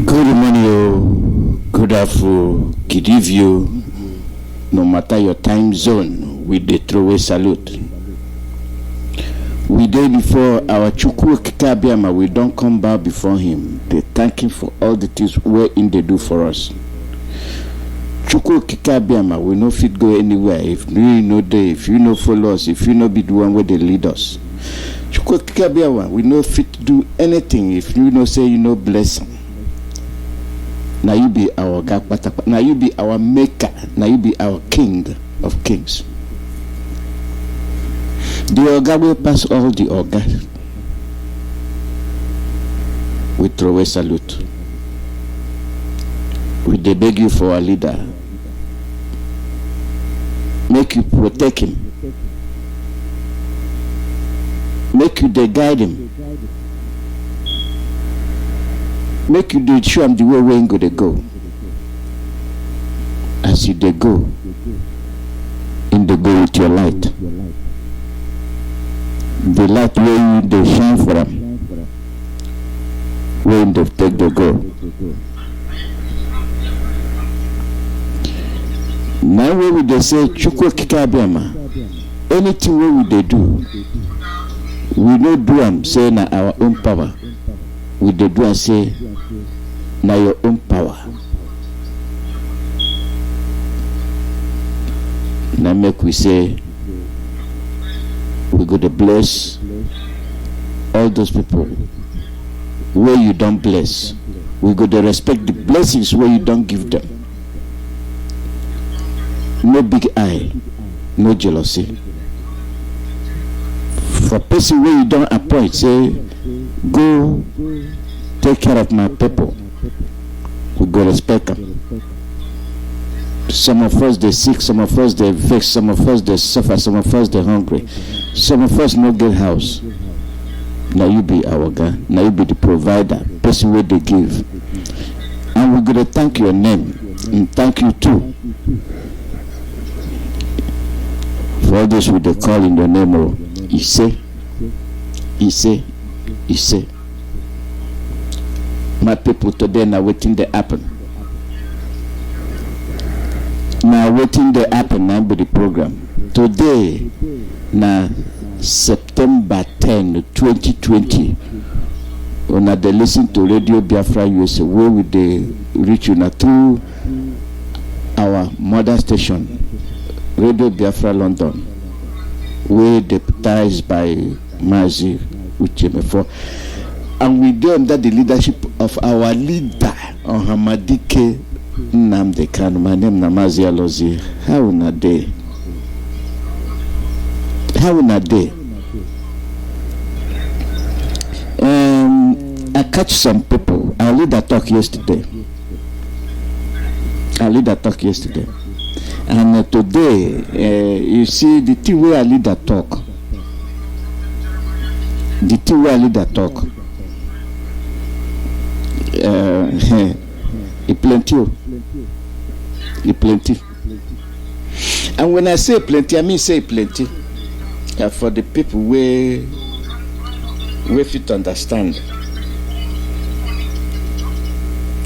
Good morning, good afternoon, good evening, no matter your time zone, with the throwaway salute. We day before our Chukwu Kikabiama, we don't come back before him. They thank him for all the things wherein they do for us. Chukwu Kikabiama, we no fit go anywhere if you no day, if you no follow us, if you no be the one where they lead us. Chukwu Kikabiama, we no fit do anything if you no say you no bless him. Now you be our God, now you be our maker, now you be our king of kings. The Oga will pass all the Oga. We throw a salute. We dey beg you for a leader. Make you protect him. Make you dey guide him. Make you dey show him the way where he go dey go. As you dey go, in the go with your light. The light where you dey shine for him. Where they take the go. Now where we dey say Chukwu Kikabiama, anything where we dey do, we no do am say na our own power. We dey do am say na your own power. Now make we say we go to bless all those people where you don't bless. We go to respect the blessings where you don't give them. No big eye, no jealousy. For person where you don't appoint, say, go take care of my people. We go respect them. Some of us they sick, some of us they vexed, some of us they suffer, some of us they hungry, some of us no get house. Now you be our God. Now you be the provider, person where they give. And we're gonna thank your name and thank you too. For all this we they call in the name of Ise. My people today now waiting to happen. Now waiting to happen now be the program. Today now September 10, 2020. When they listen to Radio Biafra USA, where would they reach you now through our mother station, Radio Biafra London, where deputized by Mazi with JM4. And we do under the leadership of our leader, Hamadike Namdekan. My name is Mazi Alozie. How na day? How na day? I catch some people. Our leader talk yesterday. And today, you see the thing where our leader talk. It plenty. And when I say plenty, I mean say plenty. For the people where fit understand.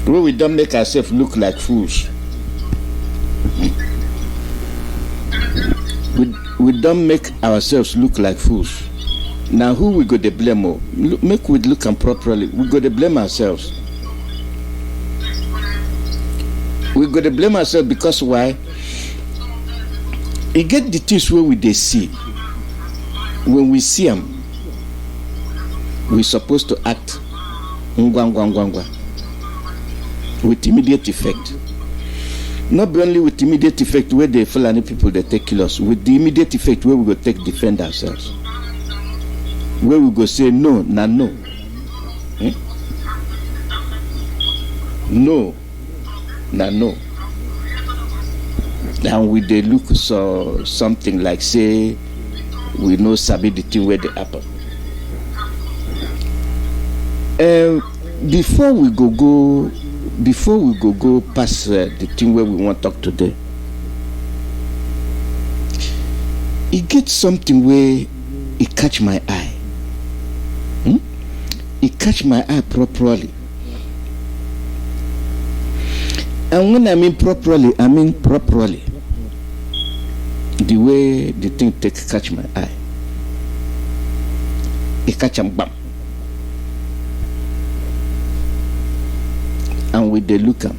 Where we don't make ourselves look like fools. We don't make ourselves look like fools. Now who we go to blame? Make we look and properly. We go to blame ourselves. We go to blame ourselves because why? You get the things where we they see. When we see them, we're supposed to act with immediate effect. Not only with immediate effect where the Fulani people they take kill us, with the immediate effect where we go take defend ourselves. Where we go say no, no. No. No. And we they look so something like say we know sabi the thing where they happen. Before we go past the thing where we want to talk today, it gets something where it catch my eye. It catch my eye properly. And when I mean properly, I mean properly. The way the thing catch my eye. It catch them bam. And with the look am.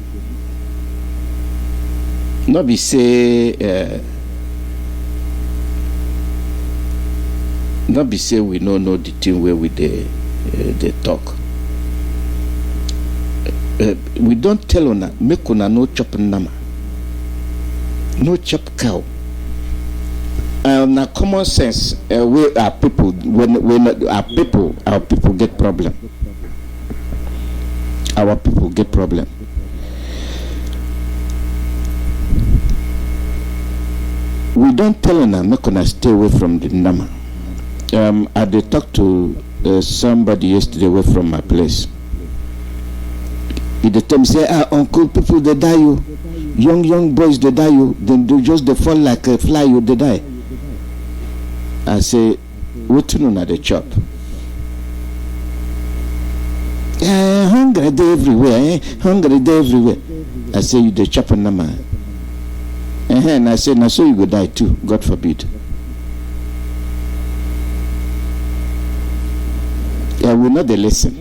Not be say we no know the thing where we they talk. We don't tell una make una no chop nama, no chop cow. Na common sense we our people when our people get problem. Our people get problem. We don't tell una make una stay away from the nama. I did talk to somebody yesterday away from my place. He the time say, uncle, people they die you, young boys they die you, then they just they fall like a fly you they die. I say, what you know at the chop? Hungry day everywhere, hungry day everywhere. I say you the chop nama. And I say, now so you go die too, God forbid. I will not listen.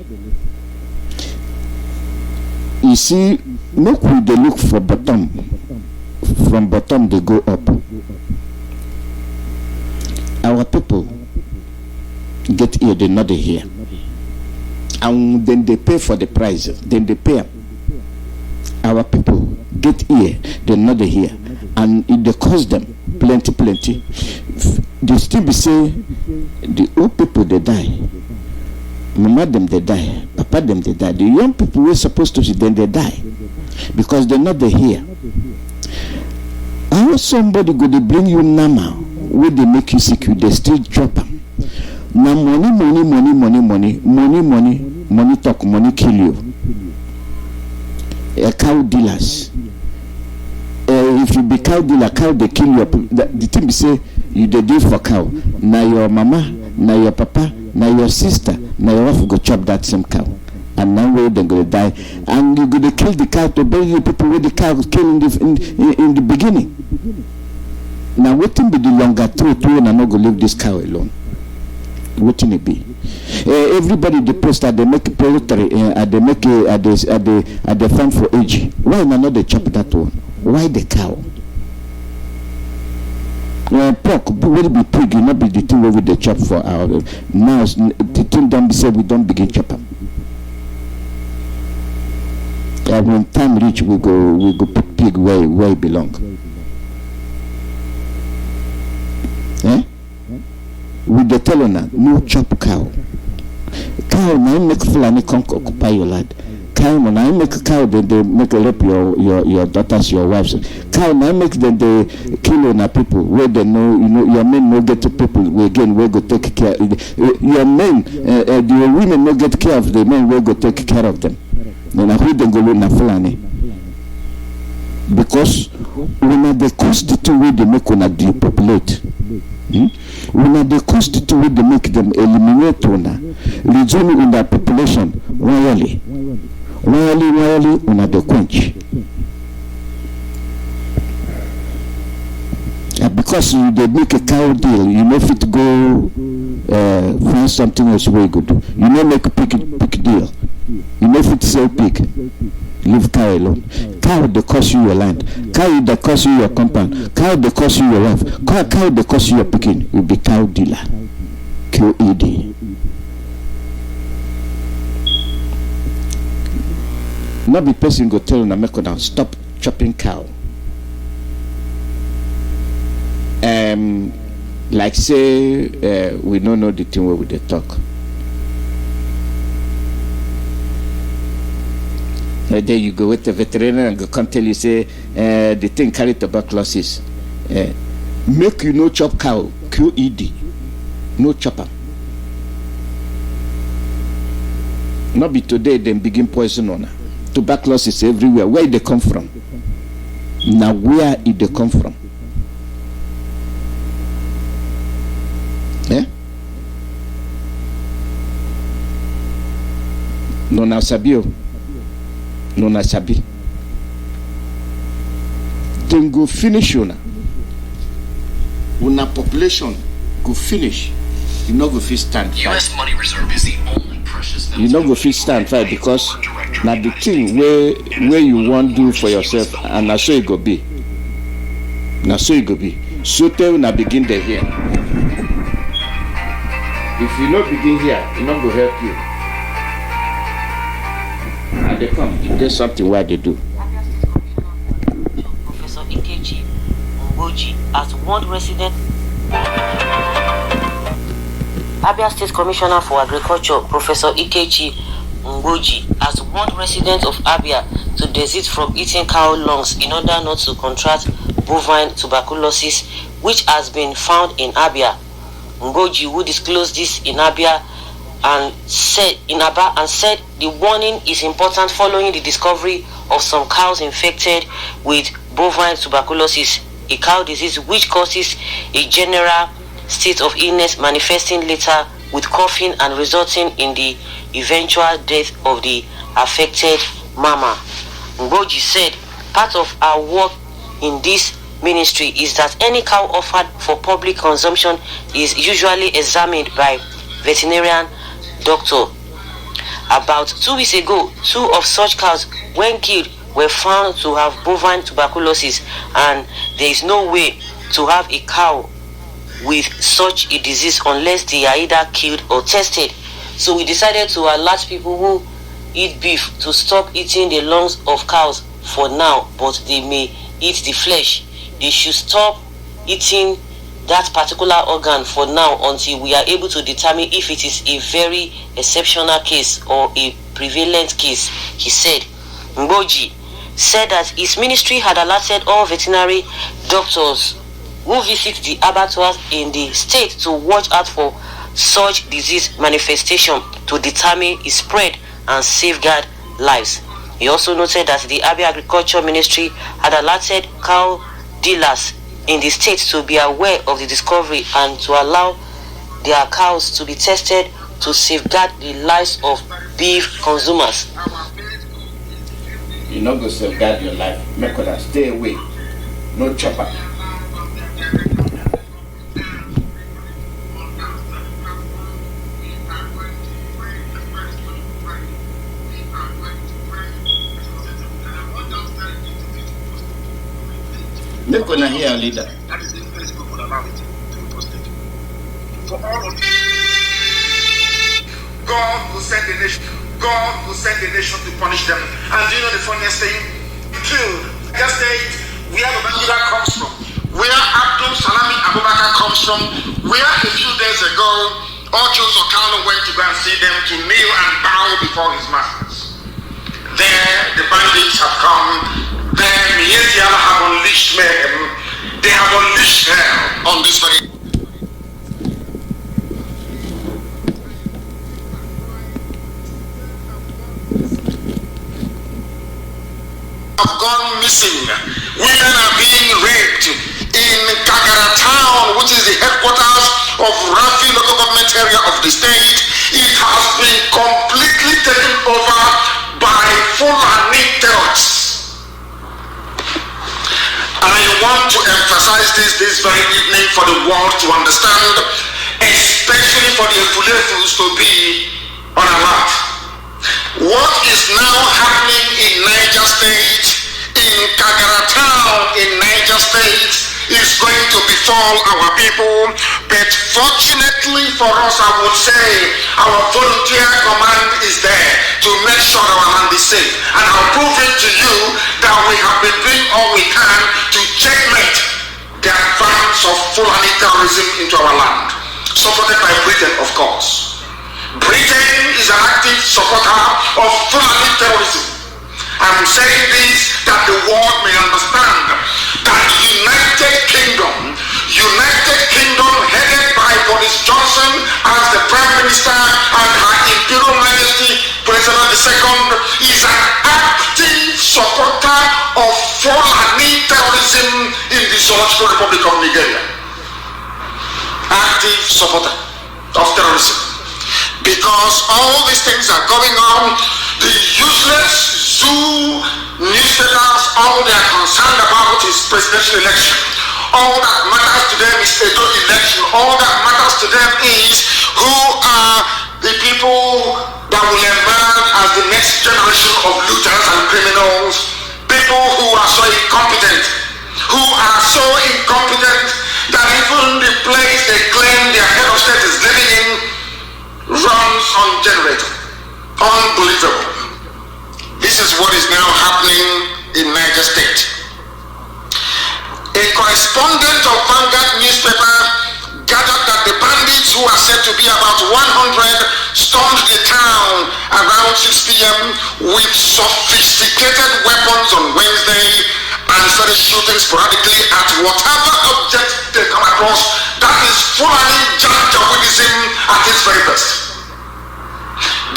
You see, make we they look for bottom. From bottom they go up. Our people get here, they not here. And then they pay for the price. Then they pay. Our people get here, they not here. And it they cost them plenty. They still be say the old people they die. Mama them they die, papa them they die. The young people were supposed to see then they die because they're not here. How somebody go to bring you nama where they make you sick, they still drop them. Now money talk, money kill you. Cow dealers. If you be cow dealer, cow they kill you. The thing be say you they deal for cow. Now your mama, now your papa, now your sister, now your wife go chop that same cow. And now where they're gonna die. And you're gonna kill the cow to bury the people where the cow was killed in the beginning. Now waiting be the longer through and I'm not gonna leave this cow alone. Waiting it be. Everybody the post that they make poultry they make at the farm for age. Why not they chop that one? Why the cow? Pork will be pig, not be the thing where we the chop for our now the thing don't be said we don't begin chop up. When time reach we go put pig where it belong. With the tell on no chop cow. Cow now make Fulani come occupy your land. Cow now make a cow then they make a rape your daughters, your wives. Cow now make them they kill on people where they know your men no get to people we again we go take care your men the women no get care of the men we go take care of them. Then I who then go na Fulani. Because when they constitute way they make on depopulate. When they constitute way they make them eliminate on resume in their population royally on the quench. Because they make a cow deal, you know if it go find something else very good. You know make a pig deal. You know if it sell pig, leave cow alone. Cow they cost you your land. Cow they cost you your compound. Cow they cost you your wife. Cow they cost you your picking. You be cow dealer. QED. Not be person go tell na make now stop chopping cow. Like say we don't know the thing where we they talk. There you go with the veterinarian and go come tell you say the thing carry tuberculosis. Make you no chop cow, QED, no chopper. Not be today them begin poison on her. Tuberculosis everywhere. Where they come from? Now where did they come from? No na sabio. No na sabi. then go finish una population go finish. You no go fit stand fight. US money reserve is the only precious metal. You no go fit stand fight because na the thing where you want do for yourself, and na so it go be. Na so it go be. So tell una begin there here. If you no begin here, it no go help you. And they come. If there's something why they do. Professor Ikechi Ngoji as one resident. Abia State Commissioner for Agriculture, Professor Ikechi Ngoji, has warned residents of Abia to desist from eating cow lungs in order not to contract bovine tuberculosis, which has been found in Abia. Ngoji, who disclosed this in Abia and said the warning is important following the discovery of some cows infected with bovine tuberculosis, a cow disease which causes a general state of illness manifesting later with coughing and resulting in the eventual death of the affected mama. Ngoji said part of our work in this ministry is that any cow offered for public consumption is usually examined by veterinarian doctor. About 2 weeks ago, 2 of such cows, when killed, were found to have bovine tuberculosis, and there is no way to have a cow with such a disease unless they are either killed or tested. So we decided to alert people who eat beef to stop eating the lungs of cows for now, but they may eat the flesh. They should stop eating that particular organ for now until we are able to determine if it is a very exceptional case or a prevalent case, he said. Ngoji said that his ministry had alerted all veterinary doctors who visit the abattoirs in the state to watch out for such disease manifestation to determine its spread and safeguard lives. He also noted that the Abia Agriculture Ministry had alerted cow dealers in the state to be aware of the discovery and to allow their cows to be tested to safeguard the lives of beef consumers. You're not going to safeguard your life. Make sure stay away. No chopper. Make sure hear a leader. That is the influence God will allow it to be posted. For all of you, God will send the nation. God will send the nation to punish them. And do you know the funniest thing? Killed. Just say where Babangida comes from, where Abdul Salami Abubakar comes from, where a few days ago Ojo Sokano went to go and see them to kneel and bow before his masters. There the bandits have come. There Mietiala have unleashed mayhem. They have unleashed hell on this very. Have gone missing. Women are being raped in Kagara town, which is the headquarters of Rafi local government area of the state. It has been completely taken over by Fulani terrorists. And I want to emphasize this very evening for the world to understand, especially for the Efulefus to be on alert. What is now happening in Niger State, in Kagara town in Niger State, is going to befall our people. But fortunately for us, I would say, our volunteer command is there to make sure our land is safe. And I'll prove it to you that we have been doing all we can to checkmate the advance of Fulani terrorism into our land, supported by Britain, of course. Britain is an active supporter of Fulani terrorism. I'm saying this that the world may understand that United Kingdom headed by Boris Johnson as the Prime Minister and Her Imperial Majesty President II is an active supporter of Fulani terrorism in the Zoological Republic of Nigeria. Active supporter of terrorism. Because all these things are going on, the useless zoo newspapers, all they are concerned about is presidential election. All that matters to them is Edo election. All that matters to them is who are the people that will emerge as the next generation of looters and criminals. People who are so incompetent, that even the place they claim their head of state is living in runs on generator. Unbelievable. This is what is now happening in Niger State. A correspondent of Vanguard newspaper gathered that the bandits, who are said to be about 100, stormed the town around 6 p.m. with sophisticated weapons on Wednesday and started shooting sporadically at whatever object they come across. That is Fulani Janjaweedism at its very best.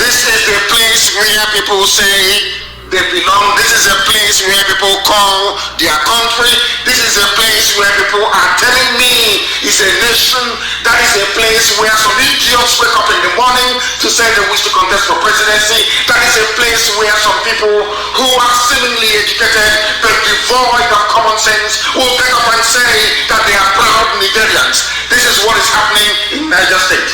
This is the place where people say they belong. This is a place where people call their country. This is a place where people are telling me it's a nation. That is a place where some idiots wake up in the morning to say they wish to contest for presidency. That is a place where some people who are seemingly educated but devoid of common sense will get up and say that they are proud Nigerians. This is what is happening in Niger State.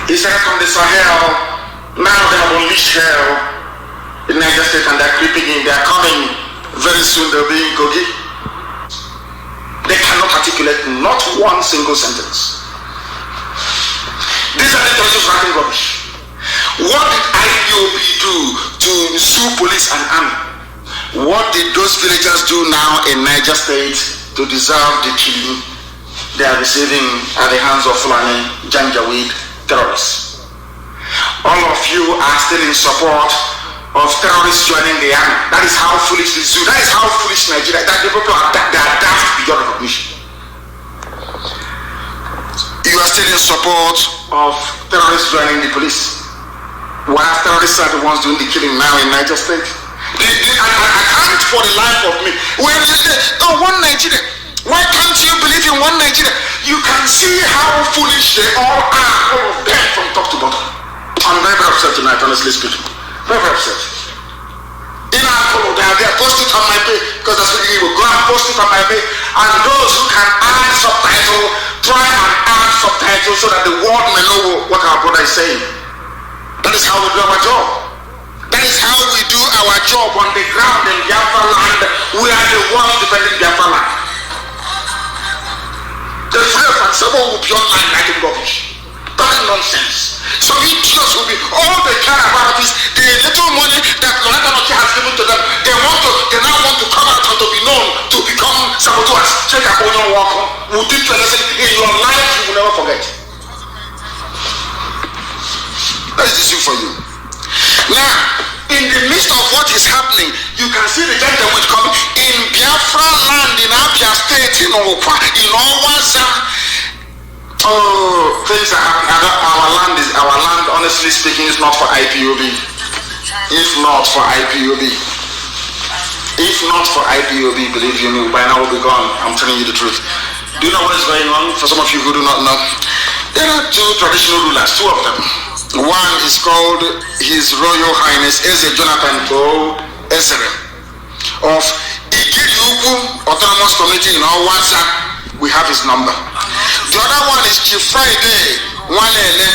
He said from the Sahel, now they have unleashed hell in Niger State and they're creeping in. They're coming. Very soon they'll be in Kogi. They cannot articulate not one single sentence. These are the intellectuals writing rubbish. What did IPOB do to sue police and army? What did those villagers do now in Niger State to deserve the killing they are receiving at the hands of Fulani Janjaweed terrorists? All of you are still in support of terrorists joining the army. That is how foolish this is. That is how foolish Nigeria. That the people are they are daft beyond recognition. You are still in support of terrorists joining the police, while terrorists are the ones doing the killing now in Niger State. I can't for the life of me. One Nigeria. Why can't you believe in one Nigeria? You can see how foolish they all are, all of them from top to bottom. I'm very upset tonight, honestly speaking. Very upset. In our color, they are posting on my page because that's what you will go and post it on my page. And those who can add subtitle, try and add subtitles so that the world may know what our brother is saying. That is how we do our job. That is how we do our job on the ground in Biafra land. We are the ones defending Biafra land. The slave and someone will be online writing rubbish. That nonsense. So idiots will be, all they care about is the little money that Loretta Noki has given to them. They now want to come out and to be known to become saboteurs. Check out on your walk. Would you tell us in your life you will never forget? That is the issue for you. Now, in the midst of what is happening, you can see the gentleman coming in Biafra land in Abia State, in Owaza. Oh, things are happening. Our land, honestly speaking, is not for IPOB. If not for IPOB, believe you me, by now we'll be gone. I'm telling you the truth. Do you know what is going on? For some of you who do not know, there are two traditional rulers, two of them. One is called His Royal Highness Eze Jonathan O. Ezere of Ikiriuku Autonomous Community in Owaza. We have his number. The other one is Chief Friday Wanele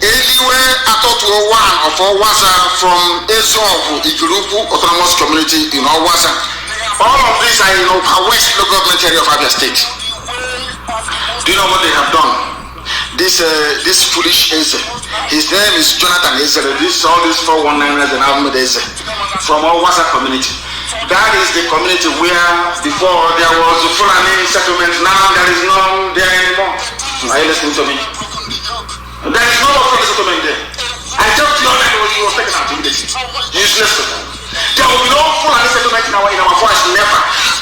Eliwe Atotuo 1 of Owaza from Ezovu Ikiriuku Autonomous Community in Owaza. All of these are in West Local Government area of Abia State. Do you know what they have done? This foolish Eze. His name is Jonathan Ezere. All these 419ers and Ahmed Eze from Owaza community. That is the community where before there was a Fulani settlement. Now there is none there anymore. Are you listening to me? There is no more Fulani settlement there. I just know that he was taken out immediately. Useless. There will be no Fulani settlement in our forest. Never.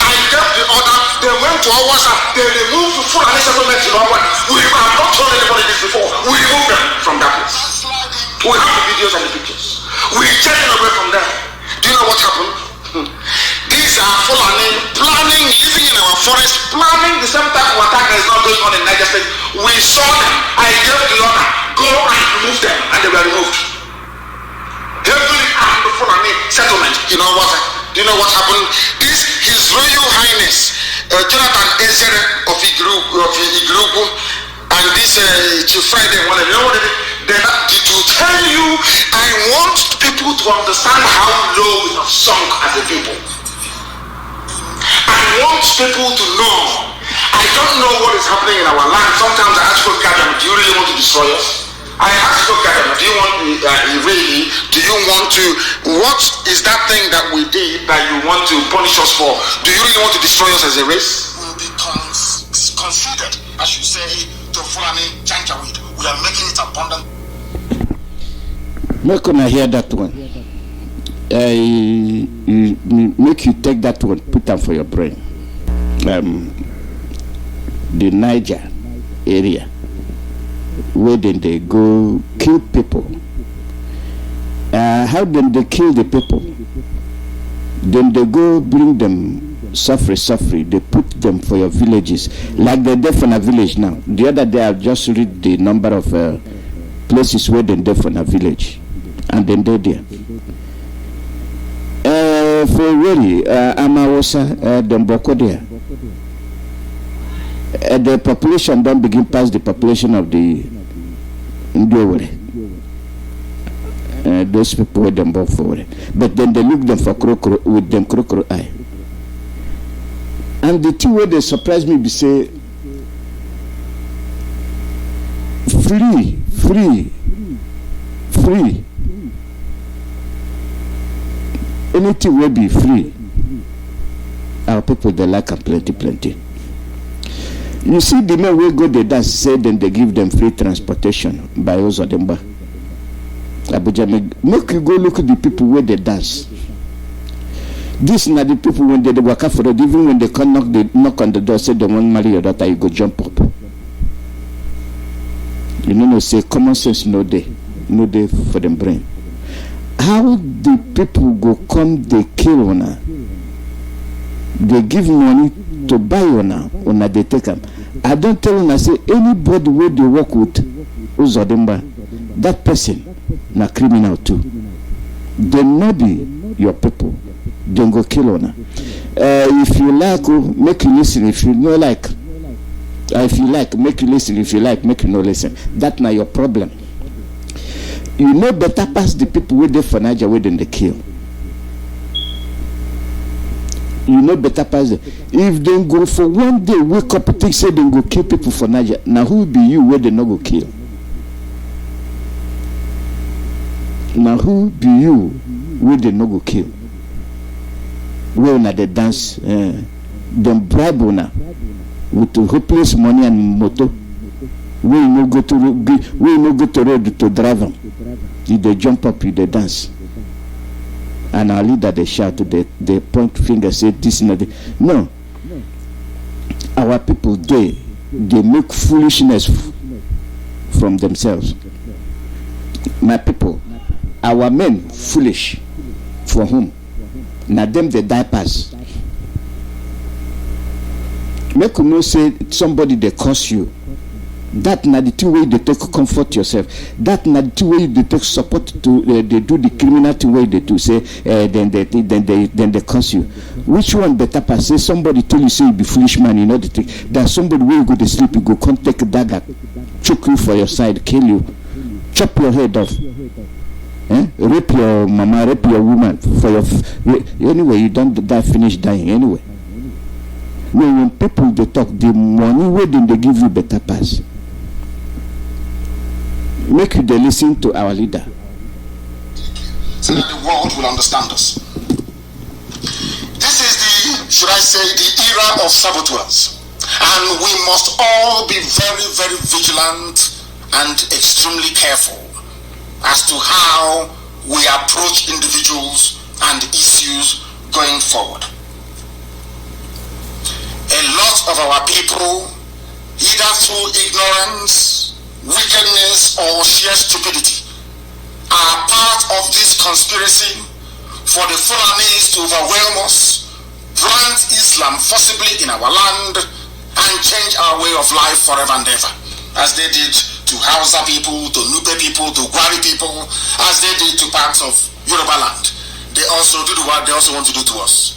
I gave the order. They went to Owaza. They removed the Fulani settlement in our. We have not told anybody this before. We removed them from that place. We have the videos and the pictures. We take them away from them. Do you know what happened? These are Fulani planning, living in our forest, planning the same type of attack that is not going on in Niger State. We saw them. I gave the order, go and remove them, and they were removed. Heavily armed Fulani settlement. You know what? Do you know what happened? This His His Royal Highness Jonathan Ezere of Igrugu, and this Chief Friday one, you know what to tell you, I want people to understand how low we have sunk as a people. I want people to know. I don't know what is happening in our land. Sometimes I ask God, do you really want to destroy us? I ask God, do you want to, what is that thing that we did that you want to punish us for? Do you really want to destroy us as a race? Will be considered, as you say, to Fulani Janjaweed. We are making it abundant. Not gonna hear that one. Make you take that one, put them for your brain. The Niger area, where then they go kill people. How then they kill the people? Then they go bring them suffer. They put them for your villages, like they're there for a village now. The other day I just read the number of places where they're there for a village, and then they're there. For really, Amawosa, Demboko there. The population don't begin past the population of the Ndiowere. Those people with them both forward, but then they look them for with them crocodile eye. And the two way they surprise me be say free. Anything will be free. Our people they like them plenty. You see the men will go they dance say then they give them free transportation by Ozodemba. Abuja make you go look at the people where they dance. These are the people when they work out for it, even when they come knock on the door, say they want to marry your daughter, you go jump up. You know, say common sense no day for them brain. How the people go come they kill on her? They give money to buy on her they take them. I don't tell them I say anybody where they work with Uzodemba, that person na criminal too. They not be your people. Don't go kill on her. If you like, make you listen. If you no like, if you like, make you listen. If you like, make you no listen. That's not your problem. You know better pass the people where they for Niger where they kill. You know better pass them. If they go for one day, wake up and think say they go kill people for Niger. Now who be you where they not go kill? Now who be you where they not go kill? Where na they dance, them bribe ona with hopeless money and motor. We no go to road to drive them. If they jump up, if they dance, and our leader they shout, they point finger, say this and that. No, our people they make foolishness from themselves. My people, our men foolish for whom? Now them the diapers. Make you know say somebody they curse you. That not the two way they take comfort yourself. That not the two way they take support to they do the criminal two way they do say then they curse you. Which one better pass? Say somebody tell you say you be foolish man, you know the thing. That somebody will go to sleep, you go come take a dagger, choke you for your side, kill you, chop your head off. Rape your mama, rape your woman for your anyway. You don't die, finish dying anyway. When people they talk, the money where then they give you better pass. Make you they listen to our leader. So that the world will understand us. This is should I say, the era of saboteurs, and we must all be very, very vigilant and extremely careful as to how we approach individuals and issues going forward. A lot of our people, either through ignorance, wickedness, or sheer stupidity, are part of this conspiracy for the Fulanis to overwhelm us, plant Islam forcibly in our land, and change our way of life forever and ever, as they did to Hausa people, to Nupe people, to Gwari people, as they did to parts of Yoruba land. They also do what they also want to do to us.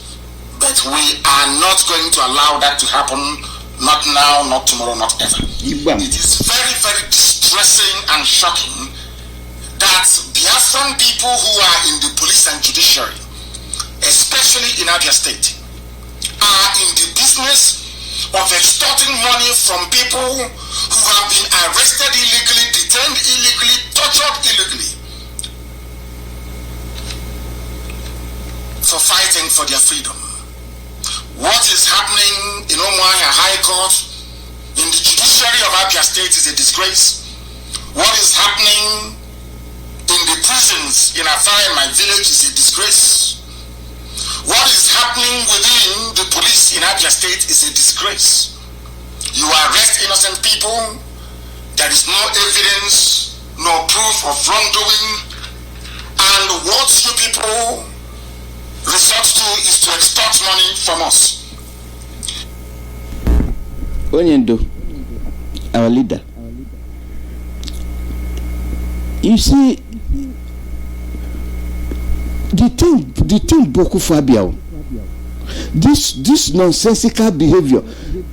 But we are not going to allow that to happen. Not now, not tomorrow, not ever. It is very, very distressing and shocking that Biafran people who are in the police and judiciary, especially in Abia State, are in the business of extorting money from people who have been arrested illegally, detained illegally, tortured illegally, for fighting for their freedom. What is happening in Umuahia High Court, in the judiciary of Abia State, is a disgrace. What is happening in the prisons in Afar, my village, is a disgrace. What is happening within the police in Abia State is a disgrace. You arrest innocent people, there is no evidence, no proof of wrongdoing, and what you people resort to is to extort money from us. Onyendo, our leader. You see, the thing Boko Fabio, this nonsensical behavior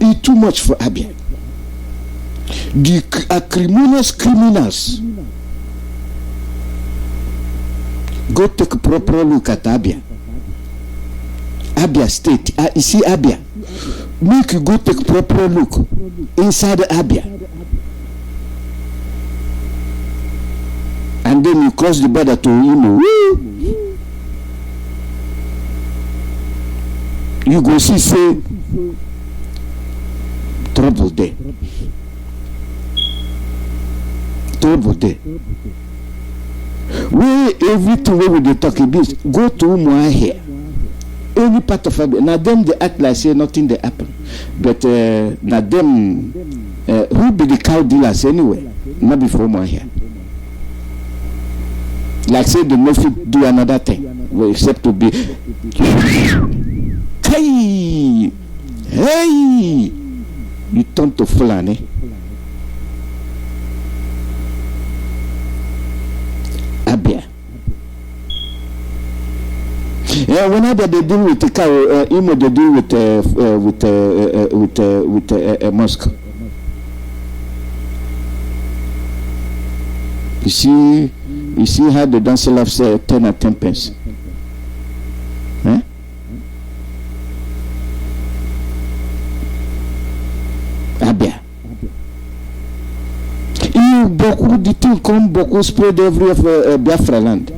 is too much for Abia. The criminals go take a proper look at Abia State. You see Abia, make you go take proper look inside Abia, and then you cross the border to Imo. You go see say trouble there. Where everything we will talk about, go to Umuahia. Any part of Abia. Now them they act like say nothing they happen. But now them who be the cow dealers anyway? Not before Umuahia. Like say the Murphy do another thing. Well, except to be hey, you turn to Fulani. Abia. Whenever they deal with the cow, Imo they deal with mosque. You see how they don't sell off say 10 or 10 pence. Huh? Abia. The thing come Boko spread every of Biafra land.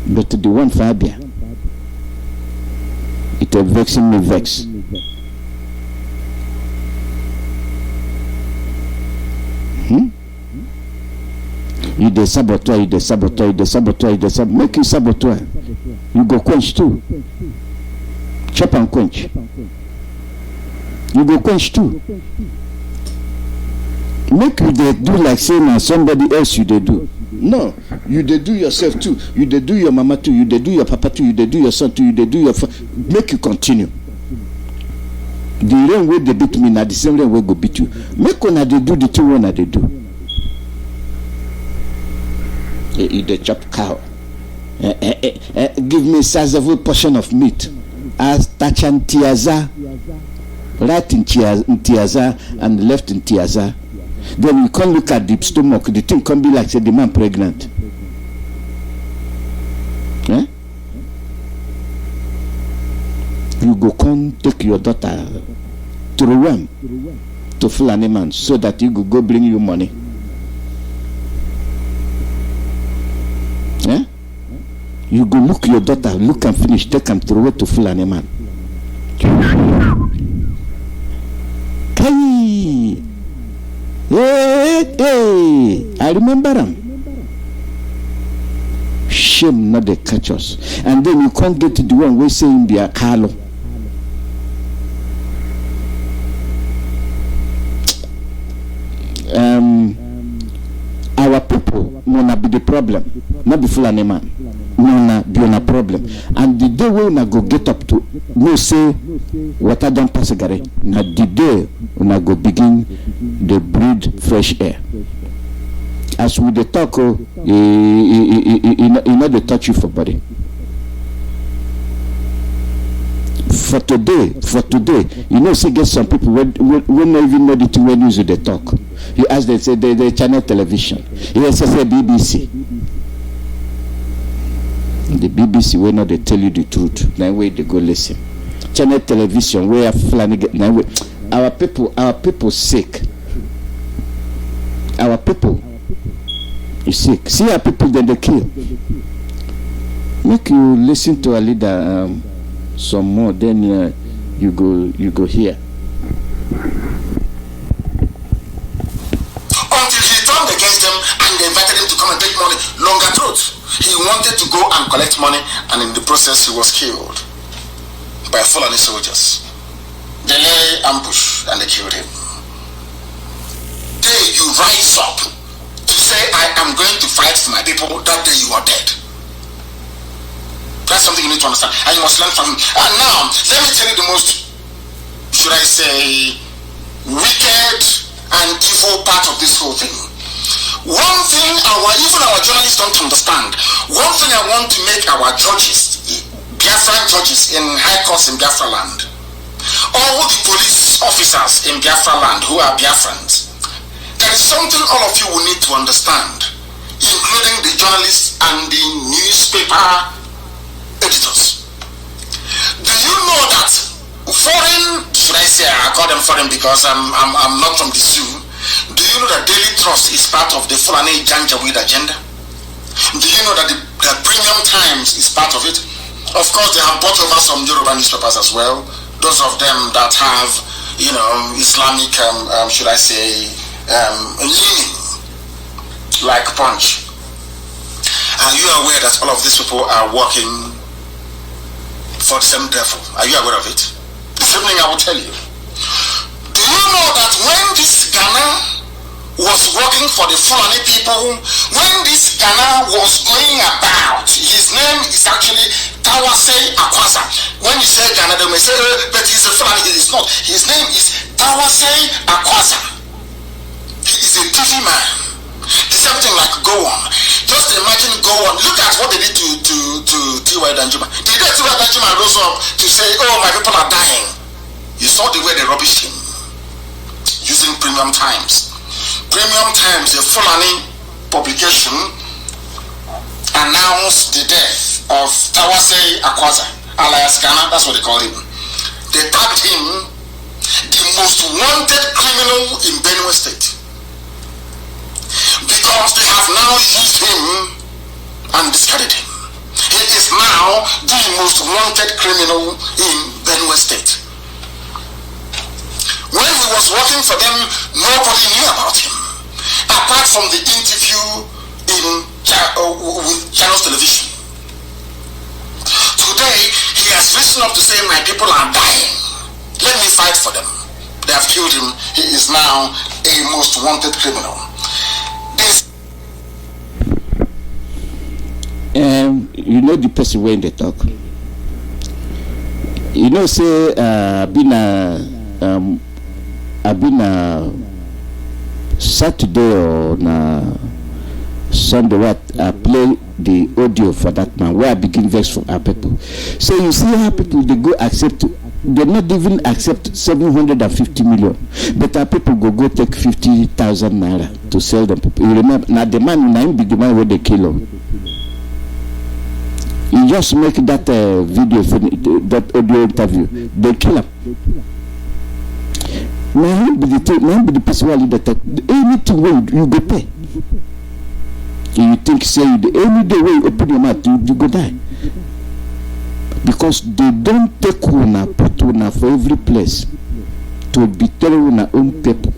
But the one for Abia, it is vexing me vex. You the saboteur, make you saboteur. You go quench too. Chop and quench. You go quench too. Make you they do like saying now somebody else you they do. No, you they do yourself too. You they do your mama too. You they do your papa too. You they do your son too. You they do your make you continue. The rain way they beat me now, the same rain way go beat you. Make una they do the two one they do. You the chop cow. Give me a sizable portion of meat. As Tachan Tiaza, right in Tiaza and left in Tiaza. Then you can't look at the stomach. The thing can be like say the man pregnant. Eh? You go come take your daughter to Rwam to Fulani man so that he could go bring you money. Eh? You go look your daughter, look and finish, take him to Rwam to Fulani man. Hey! Hey, I remember them. Shame not they catch us. And then you can't get to the one we say in the Carlo. Our people not be the problem, not be Fulani man. Not be on a problem. And the day we na go get up to no say water don't pass a gare. Now the day we na go begin the breathe fresh air. As we the talk, you know they touch you for body. for today, you know, say get some people when not even know the two when use they talk. You ask them, say the channel television. Yes, say BBC. The BBC will not they tell you the truth. Now wait they go listen. Channel television where Fulani get now our people sick. Our people is sick. See our people then they kill. Make you listen to a leader some more, then you go here. Until he turned against them and they invited him to come and take money. Longer truth. He wanted to go and collect money, and in the process he was killed by Fulani soldiers. They lay ambush and they killed him. Day you rise up to say, I am going to fight for my people, that day you are dead. That's something you need to understand, and you must learn from him. And now, let me tell you the most, should I say, wicked and evil part of this whole thing. One thing even our journalists don't understand. One thing I want to make our judges, Biafran judges in high courts in Biafra land, all the police officers in Biafra land who are Biafrans, there is something all of you will need to understand, including the journalists and the newspaper editors. Do you know that foreign, should I say, I call them foreign because I'm not from the zoo. Do you know that Daily Trust is part of the Fulani Janjaweed agenda? Do you know that the Premium Times is part of it? Of course, they have bought over some Yoruba newspapers as well. Those of them that have, you know, Islamic, should I say, leaning, like Punch. Are you aware that all of these people are working for the same devil? Are you aware of it? This evening I will tell you. Do you know that when this Ghana was working for the Fulani people, when this Ghana was going about, his name is actually Tawase Akwaza. When you say Ghana, they may say, but he's a Fulani. He is not. His name is Tawase Akwaza. He is a TV man. The same thing like Go On. Just imagine Go On. Look at what they did to T.Y. Danjuma. The day T.Y. Danjuma rose up to say, oh, my people are dying. You saw the way they rubbished him. Using Premium Times. Premium Times, a Fulani publication, announced the death of Tawase Akwaza, alias Ghana, that's what they call him. They tagged him the most wanted criminal in Benue State. Because they have now used him and discarded him. He is now the most wanted criminal in Benue State. When he was working for them, nobody knew about him, apart from the interview with Channels Television. Today, he has risen up to say, my people are dying. Let me fight for them. They have killed him. He is now a most wanted criminal. You know the person when they talk. You know, say, I've been Saturday or Sunday what I play the audio for that man where I begin vex for our people. So you see how people they go accept, they not even accept 750 million, but our people go take 50,000 naira to sell them people. You remember now the man now be the man where they kill him. You just make that video, that audio interview, they kill him. Now be the person who lead the talk. Anything way you go pay. You think say any day way you open your mouth you go die. Because they don't take una put una for every place to be telling una own people.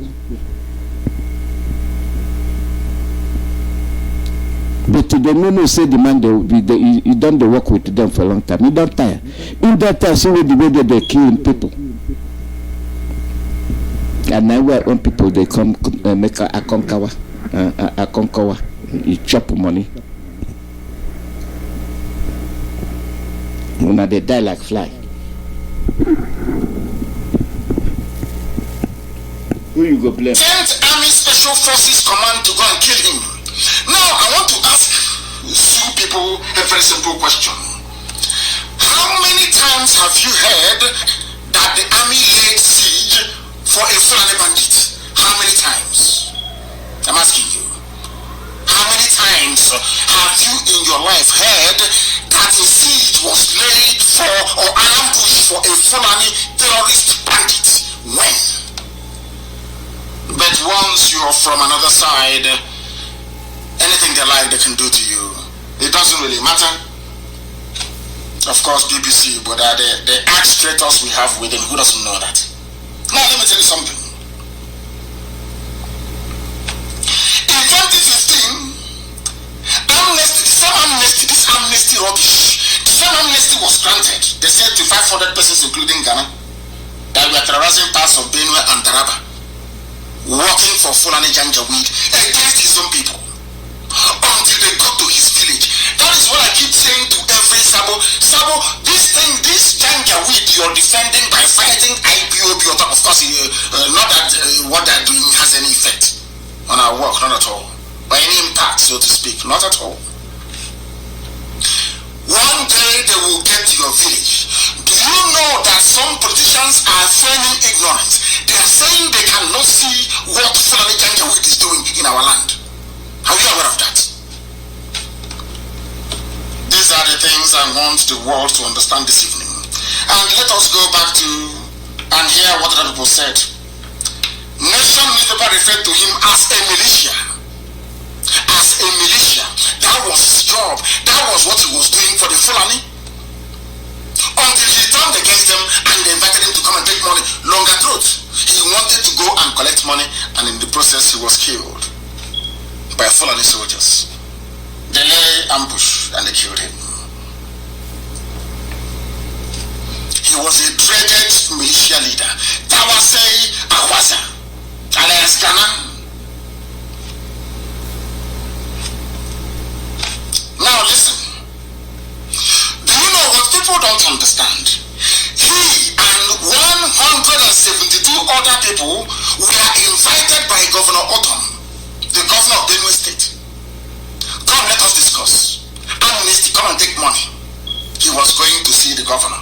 But they don't say the man you done the work with them for a long time. You don't tire. In that time, see the way they're killing people. And now where own people they come make a conqueror, you chop money. When they die like fly. Who you go blame? 10th Army Special Forces Command to go and kill him. Now I want to ask some people a very simple question. How many times times have you heard that the army laid siege for a Fulani bandit? How many times? I'm asking you. How many times have you in your life heard that a siege was laid for or an ambush for a Fulani terrorist bandit? When? But once you're from another side, anything they like they can do to you. It doesn't really matter. Of course, BBC, but the arch traitors we have with them, who doesn't know that? Now let me tell you something. In 2015, this amnesty rubbish, the same amnesty was granted. They said to 500 persons, including Ghana, that were terrorizing parts of Benue and Taraba, working for Fulani Janjaweed against his own people, until they got to his village. That is what I keep saying to every Sabo. Sabo, this Janjaweed you're defending by fighting Ipob on top. Of course, not that what they're doing has any effect on our work, not at all. By any impact, so to speak, not at all. One day they will get to your village. Do you know that some politicians are feigning ignorance? They are saying they cannot see what Fulani Janjaweed is doing in our land. Are you aware of that? These are the things I want the world to understand this evening. And let us go back to and hear what other people said. Nation newspaper referred to him as a militia. As a militia. That was his job. That was what he was doing for the Fulani. Until he turned against them and they invited him to come and take money. Longer throat. He wanted to go and collect money, and in the process he was killed by Fulani soldiers. They lay ambush and they killed him. He was a dreaded militia leader. Tawasei Awaza, alias Ghana. Now listen. Do you know what people don't understand? He and 172 other people were invited by Governor Otom, the governor of Benue State. Come, let us discuss. Amnesty, come and take money. He was going to see the governor.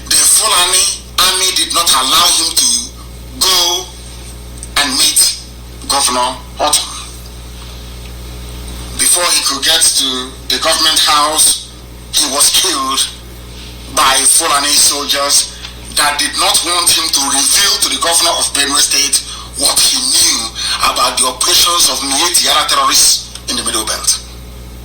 The Fulani army did not allow him to go and meet Governor Otom. Before he could get to the government house, he was killed by Fulani soldiers that did not want him to reveal to the governor of Benue State what he knew about the operations of Mietiara terrorists in the Middle Belt.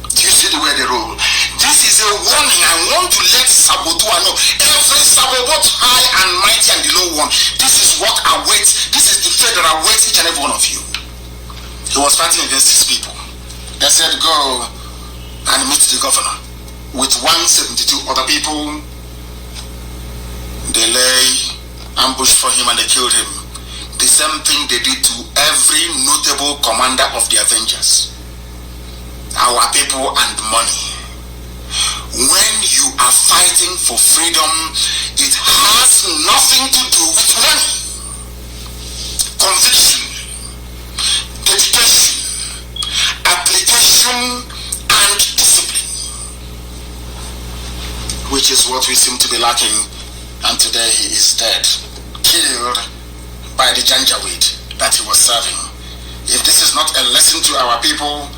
Do you see the way they roll? This is a warning. I want to let Sabotua know. Every Sabo, both high and mighty and the low one, this is what awaits. This is the fate that awaits each and every one of you. He was fighting against his people. They said, go and meet the governor. With 172 other people, they lay ambush for him and they killed him. The same thing they did to every notable commander of the Avengers. Our people and money. When you are fighting for freedom, it has nothing to do with money. Conviction, dedication, application, and discipline, which is what we seem to be lacking. And today he is dead, killed by the Janjaweed that he was serving. If this is not a lesson to our people,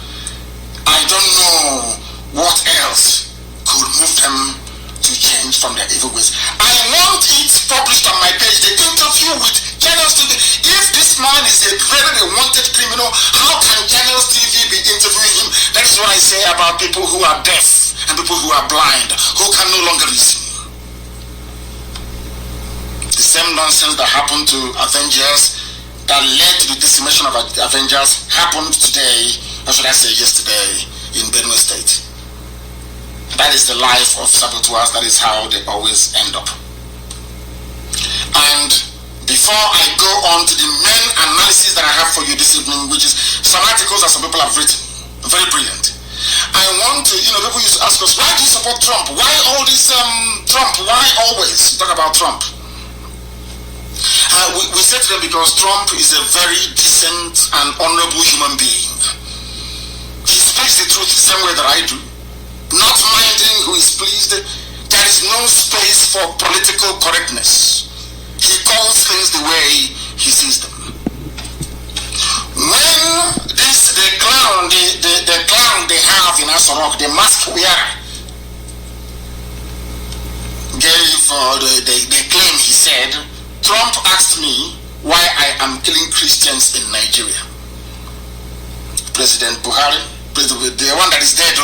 I don't know what else could move them to change from their evil ways. I want it published on my page, the interview with Channels TV. If this man is a very wanted criminal, how can Channels TV be interviewing him? That is what I say about people who are deaf and people who are blind, who can no longer listen. The same nonsense that happened to Avengers, that led to the decimation of Avengers, happened today, or should I say yesterday, in Benue State. That is the life of saboteurs. That is how they always end up. And before I go on to the main analysis that I have for you this evening, which is some articles that some people have written, very brilliant. I want to, people used to ask us, why do you support Trump? Why all this Trump? Why always talk about Trump? We say to them because Trump is a very decent and honorable human being. He speaks the truth the same way that I do, not minding who is pleased. There is is no space for political correctness. He calls things the way he sees them. When the clown they have in Asorok, the mask wearer, gave the claim, he said, Trump asked me why I am killing Christians in Nigeria. President Buhari, the one that is dead,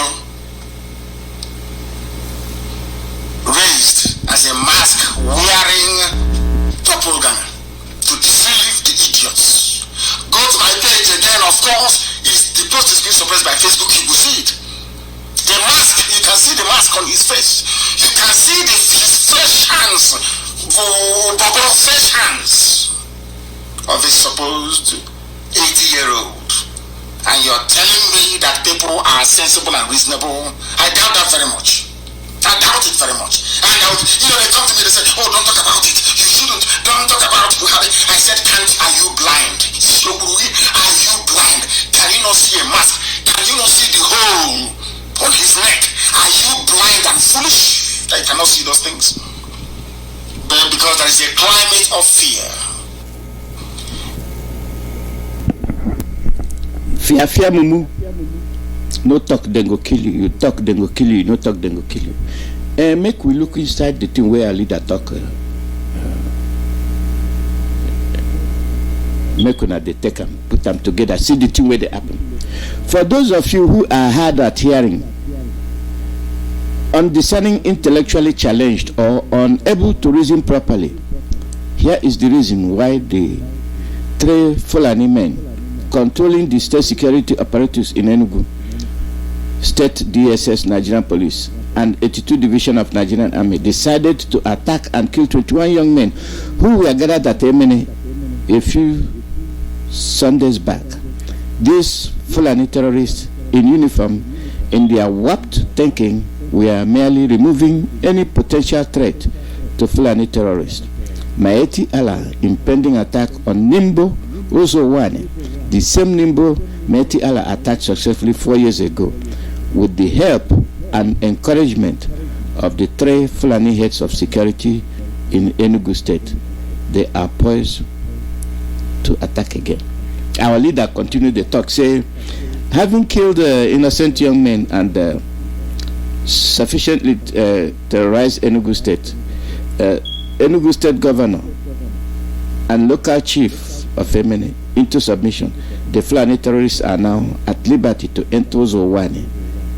raised as a mask wearing doppelganger to deceive the idiots. Go to my page again, of course, the post is being suppressed by Facebook, you will see it. The mask, you can see the mask on his face. You can see his fresh hands, fresh hands of a supposed 80-year-old. And you're telling me that people are sensible and reasonable? I doubt that very much. I doubt it very much. And they come to me, they say, oh, don't talk about it. You shouldn't. Don't talk about Buhari. I said, are you blind? Are you blind? Can you not see a mask? Can you not see the hole on his neck? Are you blind and foolish that you cannot see those things? But because there is a climate of fear. Fear mumu. No talk, then go kill you. You talk, then go kill you. No talk, then go kill you. Make we look inside the thing where our leader talk. Make una they take them, put them together, see the thing where they happen. For those of you who are hard at hearing, undiscerning, intellectually challenged, or unable to reason properly, here is the reason why the 3 Fulani men controlling the state security apparatus in Enugu, State DSS, Nigerian Police, and 82 Division of Nigerian Army decided to attack and kill 21 young men who were gathered at Emene a few Sundays back. These Fulani terrorists in uniform, in their warped thinking, were merely removing any potential threat to Fulani terrorists. Maeti Allah impending attack on Nimbo Uzowane, the same Nimbo Maeti Allah attacked successfully 4 years ago, with the help and encouragement of the 3 Fulani heads of security in Enugu State. They are poised to attack again. Our leader continued the talk, say, having killed innocent young men and sufficiently terrorized Enugu State, Enugu State governor and local chief of Emene into submission, the Fulani terrorists are now at liberty to enter Zowani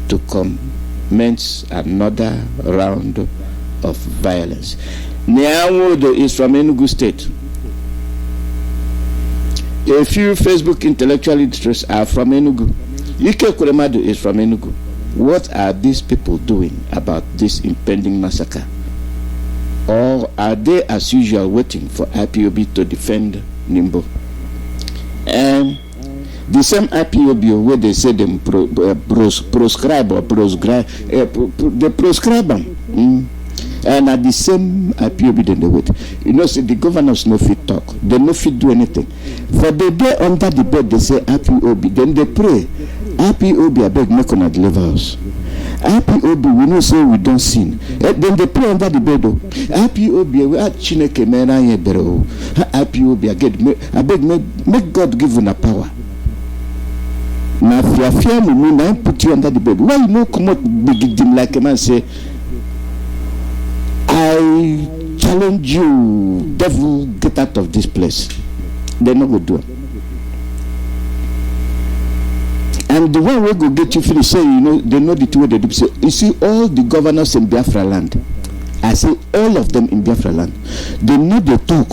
to commence another round of violence. Nyawodo is from Enugu State. A few Facebook intellectual interests are from Enugu. Ike Kuremadu is from Enugu. What are these people doing about this impending massacre? Or are they, as usual, waiting for IPOB to defend Nimbo? The same IPOB where they say them proscribe or they prescribe them. And at the same IPOB then they wait. You know, see, the governors no fit talk. They no fit do anything. For the day under the bed they say IPOB, then they pray. IPOB, I beg, make una deliver us. IPOB, we know say we don't sin. Then they pray under the bed. IPOB, we are Chineke mena yebero. IPOB, I beg, make God give una power. Now, if you fear me, now put you under the bed. Why you no come out big dim like a man say, I challenge you, devil, get out of this place. They're not going to do it. And the one will go get you finished, say, you know, they know the two way they do. So, you see, all the governors in Biafra land, I say all of them in Biafra land, they know the talk,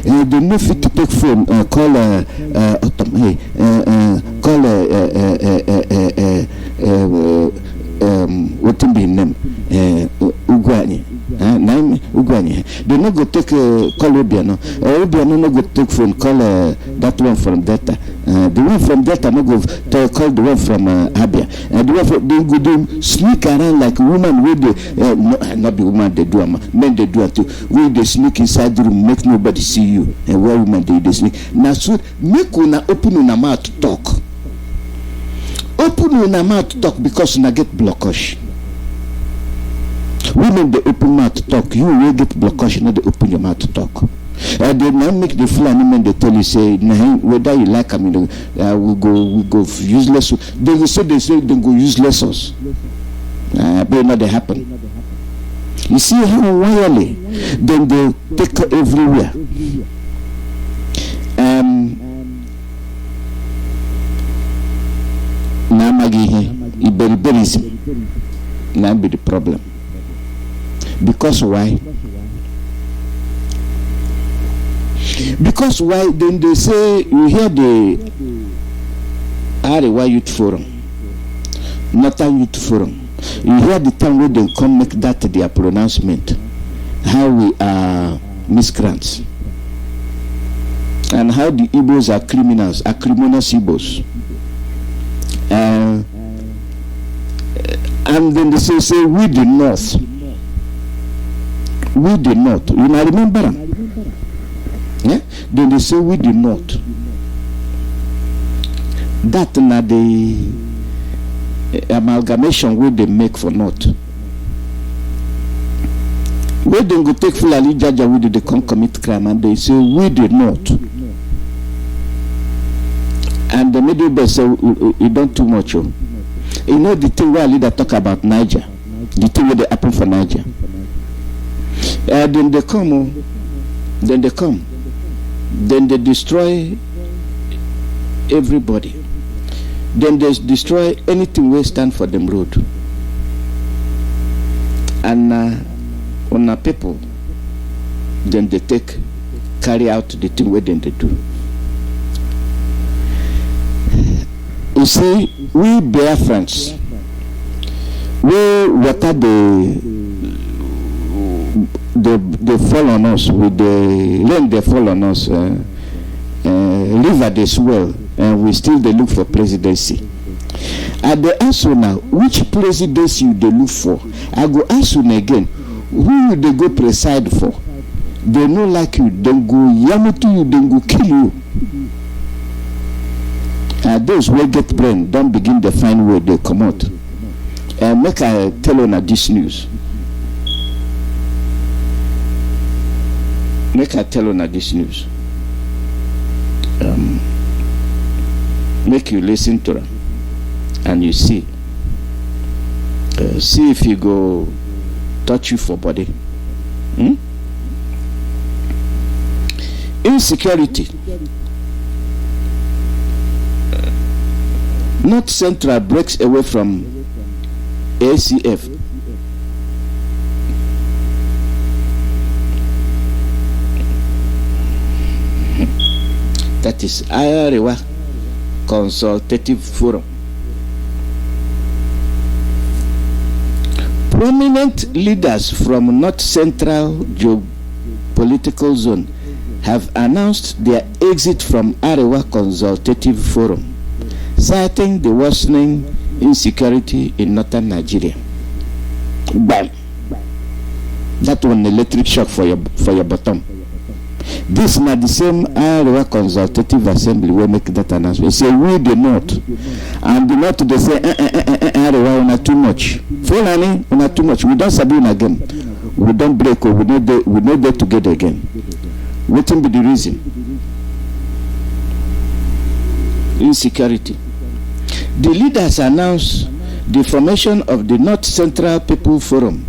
they know fit to take phone, call what in be name, Ugwani. They not go take call Obiano. Obiano no go take phone, call that one from Delta. The one from Delta no go call the one from Abia. The one from, they go do sneak around like woman with the not the woman they do, men they do it too. We they sneak inside the room, make nobody see you. And where woman they sneak. Now so make una open una mouth to talk. Open una mouth to talk because una get blockage. Women they open mouth to talk. You will get blockage, not they open your mouth to talk. They now make the Fulani men they tell you say whether you like them, we go useless. They will say they go useless us. But not they happen. You see how wirely then they take everywhere. Now Maggie Iberiberism now be the problem. Because why? Because why? Then they say you hear the Arewa Youth Forum, Northern Youth Forum. You hear the time when they come make that their pronouncement, how we are miscreants, and how the Igbos are criminals, are criminals Igbos. And then they say we the North. We the North. You might remember them. Yeah? Then they say we the North. That na the amalgamation where they make for North. Where they go take Fulani Jaja where they come commit crime and they say we the North. And the middle best say you don't too much. You know the thing where leader talk about Niger. The thing where they happen for Niger. Then they come. Then they destroy everybody. Then they destroy anything we stand for them road. And on our people, then they carry out the thing where then they do. You see, we Biafrans, we water they fall on us with the land. They fall on us. River they swell, and we still they look for presidency. And they ask you now, which presidency they look for? I go ask you again, who will they go preside for? They no like you, then go yamutu you, then go kill you. Those who get brain don't begin to find where they come out. Make I tell you this news. Make I tell you this news. Make you listen to them, and you see. See if you go touch you for body. Insecurity. North Central breaks away from ACF. That is Arewa Consultative Forum. Prominent leaders from North Central geopolitical zone have announced their exit from Arewa Consultative Forum, citing the worsening insecurity in northern Nigeria. Bam! That one electric shock for your bottom. This is not the same Arewa Consultative Assembly will make that announcement. Say we the North, and the North they say Arewa not too much. Fulani not too much. We don't sabi again. We don't break. We not there together again. What will be the reason? Insecurity. The leaders announced the formation of the North Central People Forum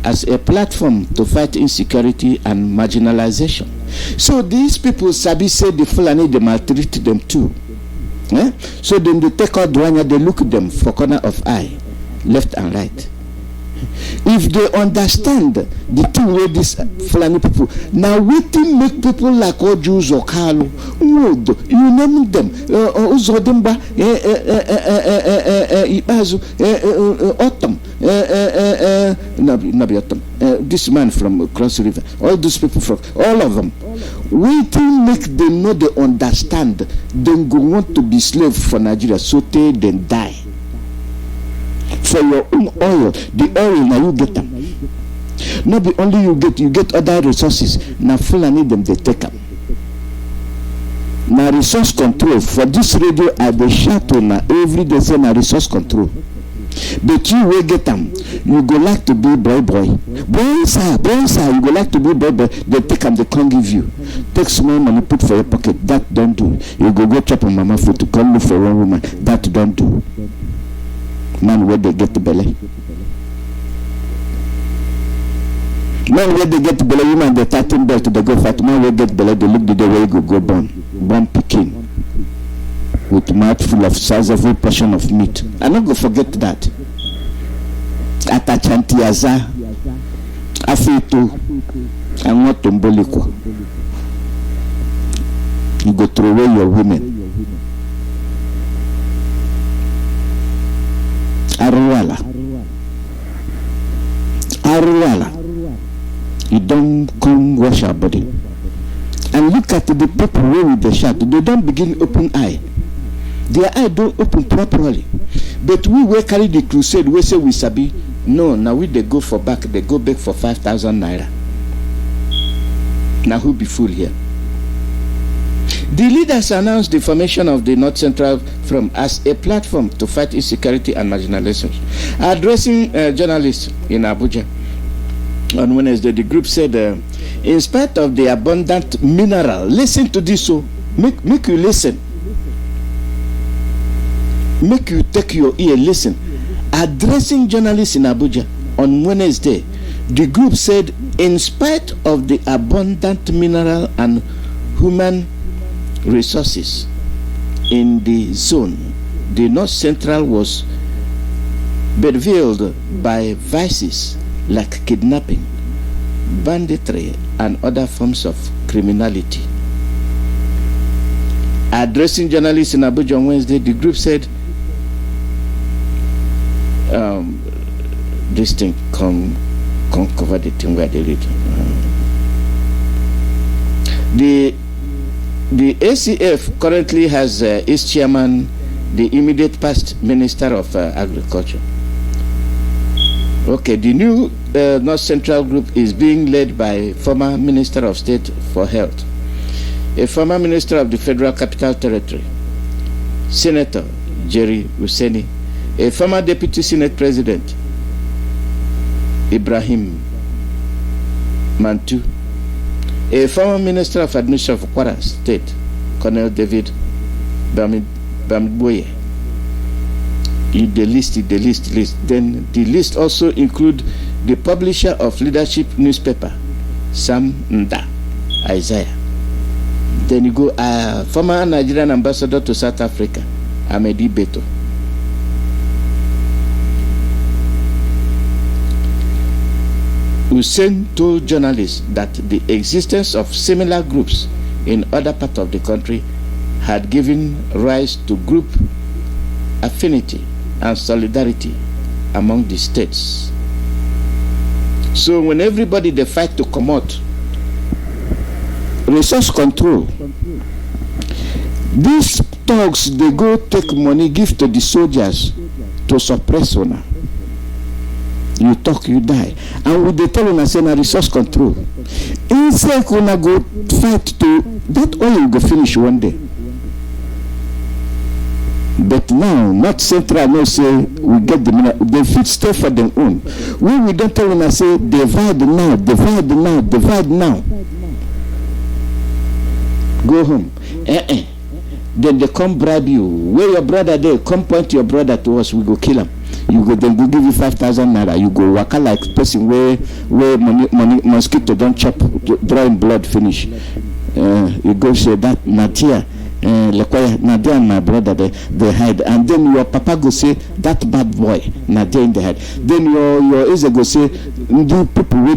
as a platform to fight insecurity and marginalization. So these people sabi say the Fulani they maltreat them too. So then they take out Dwanya, they look at them for corner of eye, left and right. If they understand the thing where these Fulani people now waiting make people like all Jews or Kalu, wood, you name them, Uzodimba, Ibazu, Autumn, Nabi Autumn, this man from Cross River, all these people from all of them, waiting make them know they understand, then go want to be slave for Nigeria, so they then die. For your own oil, the oil now you get them. Not be only you get other resources. Now Fulani them they take them. Now resource control for this radio I be shout on every day say now resource control. But you will get them. You go like to be boy. Boy, sir, you go like to be boy. They take them, they can't give you. Take small money, put for your pocket. That don't do. You go chop on mama food to come look for one woman. That don't do. Man, where they get the belly? Man, where they get the belly? Woman, they 13 belly to the go fight. Man, where get belly? They look the day where you go born picking. With mouth full of sizable portion of meat. I'm not going to forget that. Atachantiaza, Afito, and what Tomboliko. You go throw away your women. Aruala. You don't come wash our body. And look at the people with the shirt. They don't begin open eye. Their eye don't open properly. But we will carry the crusade. We say we sabi. No, now we they go for back. They go back for 5,000 naira. Now who be fool here? The leaders announced the formation of the North Central Front as a platform to fight insecurity and marginalization. Addressing journalists in Abuja on Wednesday, the group said, in spite of the abundant mineral, listen to this, so make you listen. Make you take your ear, listen. Addressing journalists in Abuja on Wednesday, the group said, in spite of the abundant mineral and human resources in the zone, the North Central was bedeviled by vices like kidnapping, banditry, and other forms of criminality. Addressing journalists in Abuja on Wednesday, the group said, this thing come cover the thing where they read. The ACF currently has its chairman, the immediate past Minister of Agriculture. Okay, the new North Central Group is being led by former Minister of State for Health, a former Minister of the Federal Capital Territory, Senator Jerry Husseini, a former Deputy Senate President, Ibrahim Mantu, a former Minister of Administration of Kwara State, Colonel David Bamboye. The list. Then the list also include the publisher of leadership newspaper, Sam Nda Isaiah. Then you go former Nigerian ambassador to South Africa, Amedi Beto. Hussein told journalists that the existence of similar groups in other parts of the country had given rise to group affinity and solidarity among the states. So when everybody they fight to come out, resource control, these thugs they go take money give to the soldiers to suppress una. You talk, you die. And with the tell una say na resource control. Inside una go fight to that oil will go finish one day. But now, not Central, no say we get the money. They fit stay for their own. We don't tell una say divide now. Go home. Then they come bribe you. Where your brother there? Come point your brother to us. We go kill him. You go then go give you 5,000 naira. You go waka like person where money mosquito don't chop drawing blood finish. You go say that Nadia. Nadia and my brother they hide, and then your papa go say that bad boy Nadia in the head. Then your Eze go say the people we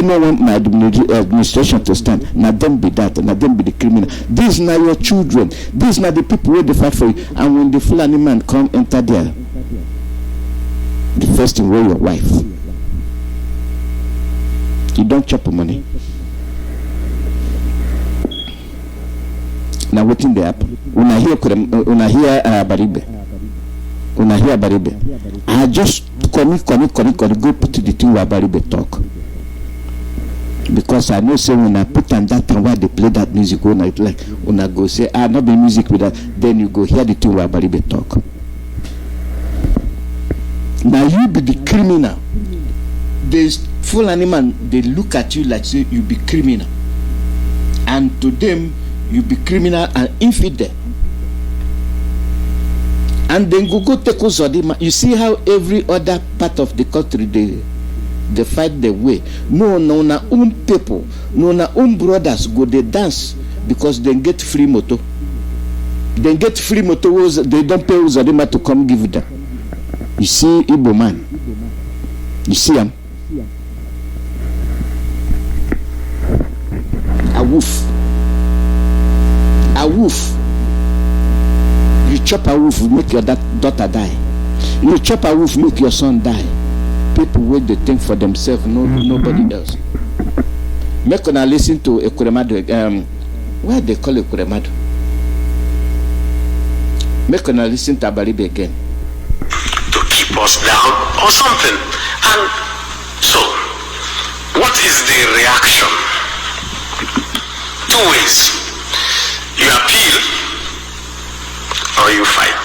no want my administration to stand. Now them be that, now them be the criminal. These are your children. These are the people where they fight for you. And when the Fulani man come enter there, the first thing where your wife. You don't chop money. Now waiting the app. Una hear Baribe. I just come go put the thing where Baribe talk. Because I know say when I put on that time where they play that music when I like when I go say not be music with that, then you go hear the thing where Baribe talk. Now you be the criminal. The Fulani man, they look at you like say you be criminal. And to them, you be criminal and infidel. And then go take Uzodima. You see how every other part of the country they fight the way. No, na own people, no, na own brothers go they dance because they get free motor. They get free motor. They don't pay Uzodima to come give them. You see, Igbo man. You see him. A wolf. A wolf. You chop a wolf, make your daughter die. You chop a wolf, make your son die. People wait they think for themselves, nobody else. Make una listen to Ekuremadu. Why they call Ekuremadu? Make una listen to Abaribe again. To keep us down or something. And so, what is the reaction? Two ways. You appeal or you fight.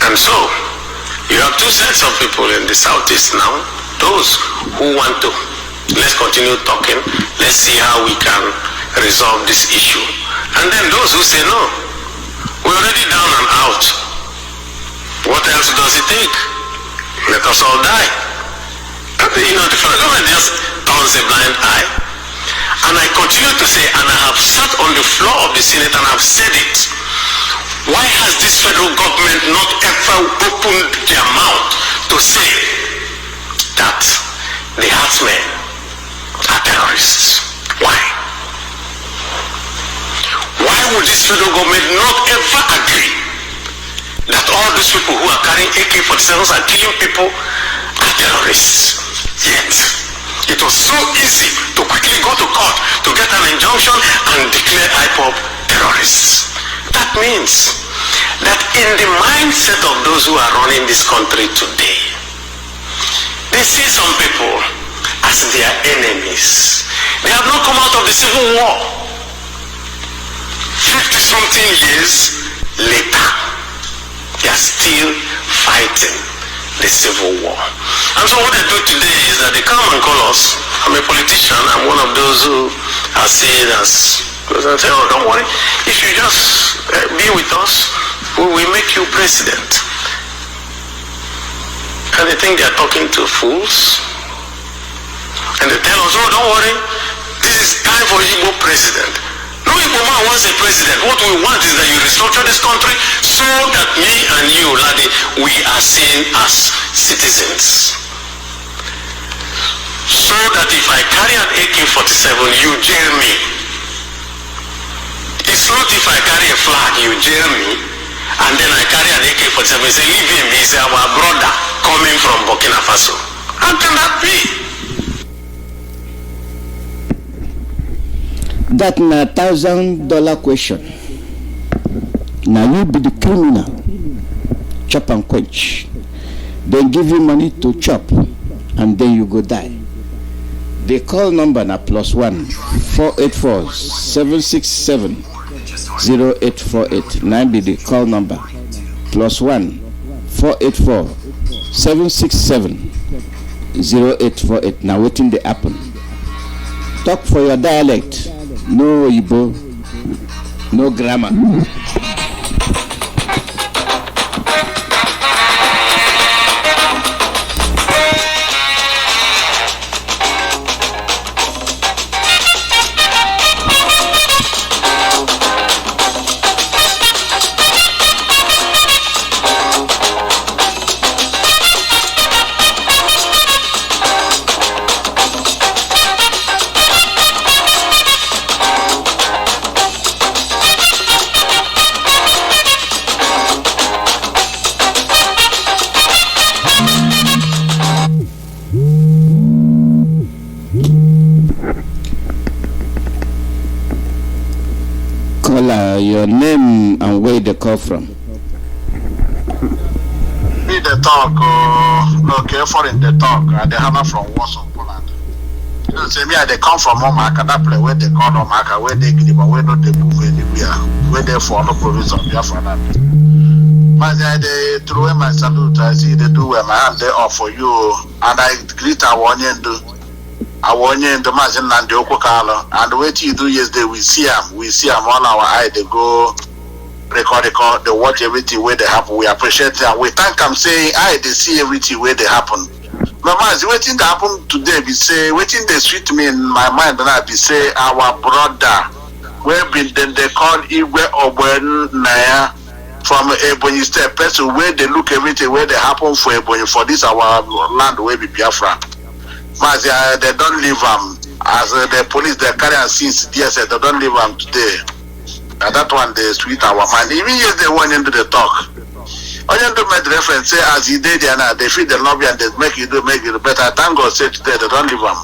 And so, you have two sets of people in the Southeast now. Those who want to, let's continue talking, let's see how we can resolve this issue. And then those who say, no, we're already down and out. What else does it take? Let us all die. And the federal government just turns a blind eye. And I continue to say, and I have sat on the floor of the Senate and I've said it, why has this federal government not ever opened their mouth to say that the herdsmen are terrorists? Why? Why would this federal government not ever agree that all these people who are carrying AK-47s and killing people are terrorists? Yet, it was so easy to quickly go to court to get an injunction and declare Ipob terrorists. That means that in the mindset of those who are running this country today, they see some people as their enemies. They have not come out of the Civil War. 50-something years later, they are still fighting the Civil War. And so what they do today is that they come and call us. I'm a politician. I'm one of those who are seen as, and say, oh, don't worry. If you just be with us, we will make you president. And they think they are talking to fools. And they tell us, oh, don't worry. This is time for Igbo president. No Igbo man wants a president. What we want is that you restructure this country so that me and you, Ladi, we are seen as citizens. So that if I carry an AK-47, you jail me. It's not if I carry a flag, you jail me, and then I carry an AK-47, you say, leave him, he's our brother coming from Burkina Faso. How can that be? That na $1,000 question. Now you be the criminal, chop and quench. Then give you money to chop, and then you go die. The call number na +1 484 767 0848. Now be the call number +1 484 767 0848. Now waiting the happen. Talk for your dialect. No Igbo, no grammar. Your name and where they call from? Me the talk, okay, foreign the talk, they hammer from Warsaw, Poland. You know, say me, they come from Omaka, that place where they call Omaka, where they give, where not they move anywhere, where they for no provision of Biafra. Mazi, I throw my salute. I see they do my hand there off for you, and I greet our onion do. Our onion the Mazi and the Okokalo, and what you do yesterday, we see them on our eye. They go record, they watch everything where they happen. We appreciate them. We thank them, say, they see everything where they happen. But Mazi, waiting to happen today, be say, waiting they sweet me in my mind, and I be say, our brother, where been then they call Igwe Oben Naya. From Ebonyi State, person where they look everything where they happen for Ebonyi for this our land where be Biafra. Mazi, they don't leave them as the police they carry and since DSS they don't leave them today. And that one they sweet our mind. Even if they want into the talk. Only to make reference say as he did now they feed the lobby and they make it better. Thank God say today they don't leave them.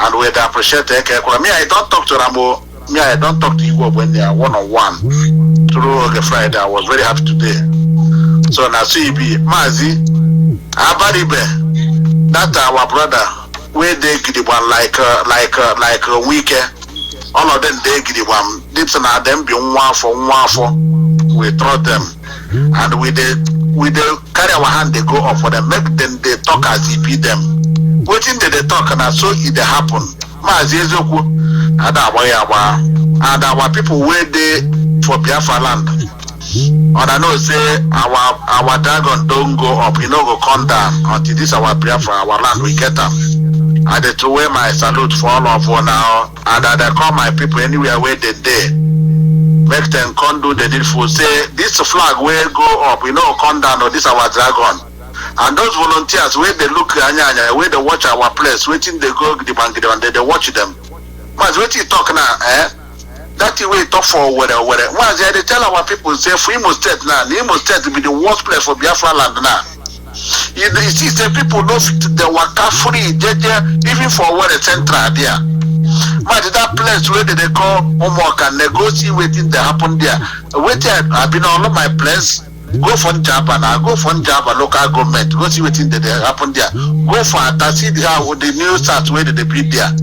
And we appreciate it. Me, I don't talk to Rambo. Me, I don't talk to you when they are one-on-one through the Friday. I was very happy today. So now see be Mazi, Abaribe, that our brother, where they get the one like a week. All of them they get the one. Dips and them be one for. We throw them, and we carry our hand. They go up for them. Make them they talk as if be them. Waiting they talk and so it happen. Mazi Ezoku. And our people where they for Biafra land. And I know say our dragon don't go up, you know, go come down until this our Biafra, our land we get them. And they throw away my salute for all of you now. And I call my people anywhere where they make them come do the needful. Say this flag where go up, you know, come down or this our dragon. And those volunteers where they look where they watch our place, waiting they go the bank and they watch them. Mas what you talk now, that way talk for whether. Once they tell our people say for Imo State now, Imo State will be the worst place for Biafra land now. You see the people don't fit the waka free, even for what the central there. But that place where they call homework and negotiate waiting they happen there. Waiting I've been all of my place. Go for Java now, go for Java local government, go see what they happen there. Go for see how the new start where they be there.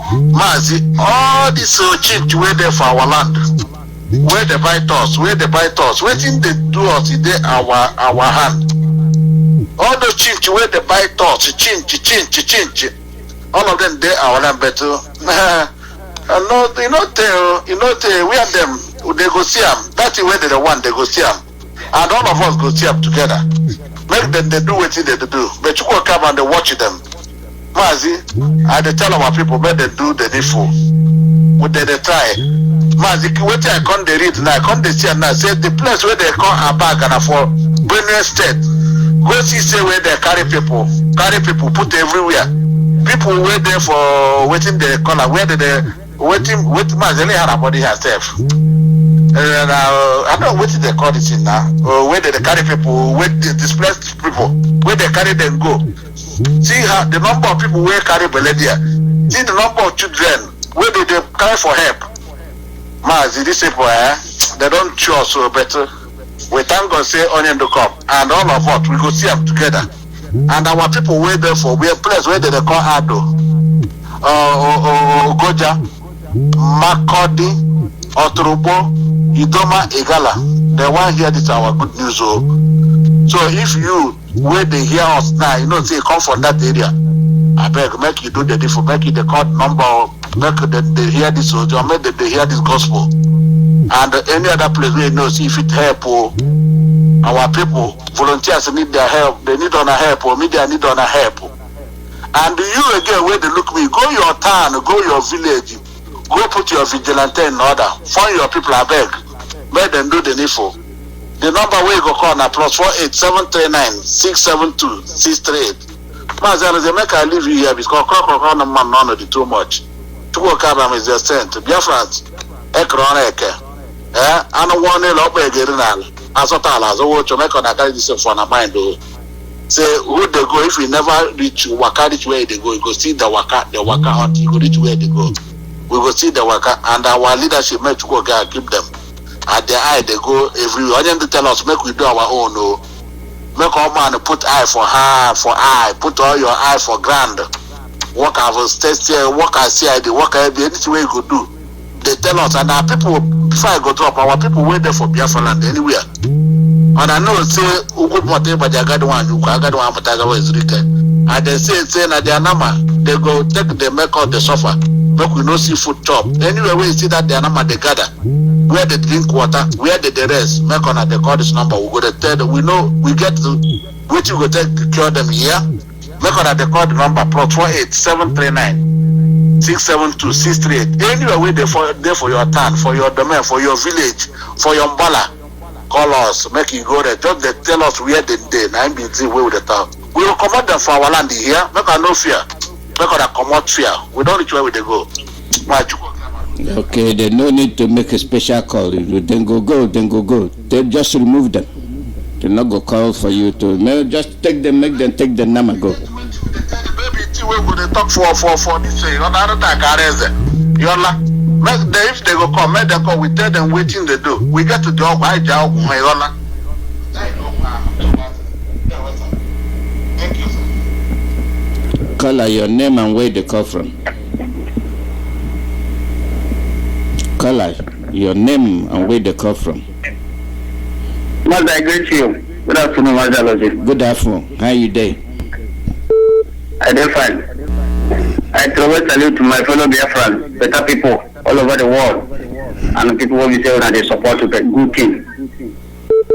Mazi, all this change where they for our land, where they bite us, waiting they do us in our hand. All those change where they bite us, change. All of them they our land better. You know, we are them, they go see them. That's the way they want, they go see them. And all of us go see them together. Make them they do what they do. But you go come and they watch them. Mazi, I tell our people where they do the needful. What they try. Mazi, what I can't read now, I can't see now. Say the place where they call Abag and for Benue State. Go see say where they carry people, put everywhere. People wait there for waiting the color, where they waiting Mazi only had a body herself. I don't know what they call this in now. Where they carry people, where the displaced people, where they carry them go. See how the number of people where carry Beledia. See the number of children where they carry for help. Mazi, these people, they don't choose so better. We thank God say onion to come, and all of us we go see them together. And our people wait there for we a place where they call Ado, Goja, Makodi, Oturubo, Idoma, Igala. They want hear this our good news. So if you where they hear us now, you know, say come from that area. I beg, make you do the different, make it the code number, make they hear this, or make them they hear this gospel. And any other place where you know, see if it help our people, volunteers need their help, they need on a help, or media need on a help. And you again, where they look me, go your town, go your village, go put your vigilante in order, find your people, I beg, make them do the needful. The number where you go call now +48 739 672 638. Mazi, they make I leave you here because call no man none of the too much. To work out is just sent to Biafrans. Ekroneke. I don't want to look again. As a tal as a watch, make on a guy this for a mind. Say who they go if we never reach Waka reach where they go, you go see the Waka hunt, you go reach where they go. We go see the Waka and our leadership make to go keep them. At their eye they go everywhere. They tell us make we do our own. No. Make all man put eye for eye, put all your eye for grand. Work as test here, work as CID, work as anything way you could do. They tell us and our people before I go drop, our people wait there for Biafra land anywhere. And I know say Ugu Mote Bajagadwan, Ukagadwan Patagawa is written. And they say na their number, they go take the make out the suffer. Make we no see food chop. Anyway, we see that their number they gather. Where they drink water, where they rest, make on they call this number. We go to tell them, we know we get to which we go take to cure them here. Make on they call the number +48 739 672 638. Anyway, we there for your town, for your domain, for your village, for your umbrella. Call us, make you go there. Just they tell us where they did. Now be the way with the town. We will command them for our land here. Make us no fear. Make us come out fear. We don't reach where we they go. Okay, they no need to make a special call. Then go. They just remove them. They not go call for you to just take them, make them take the number go. Baby, we will talk for this thing. Another time, Yola. If they go come, make them call. We tell them waiting they do. We get to do why job, Yola. Thank you, sir. Call your name and where they call from. Call your name and where they call from. Mazi, I greet you. Good afternoon, Mazi Alozie. Good afternoon. How you doing? I do fine. I throw a salute to my fellow Biafran, better people all over the world, and the people who we say that they support the good thing.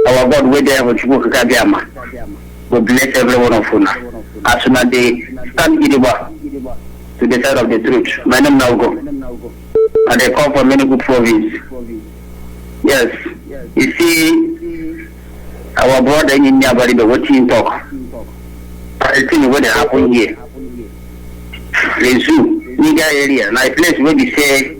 Our God, where they have a Chukwuka Biama, will bless every one of you. As soon as they stand to the side of the truth, my name now go. And they come from many good provinces. Yes, you see, our brother in India, but what he talk. I think what happen here. The zoo, Niger area, now a place where we say,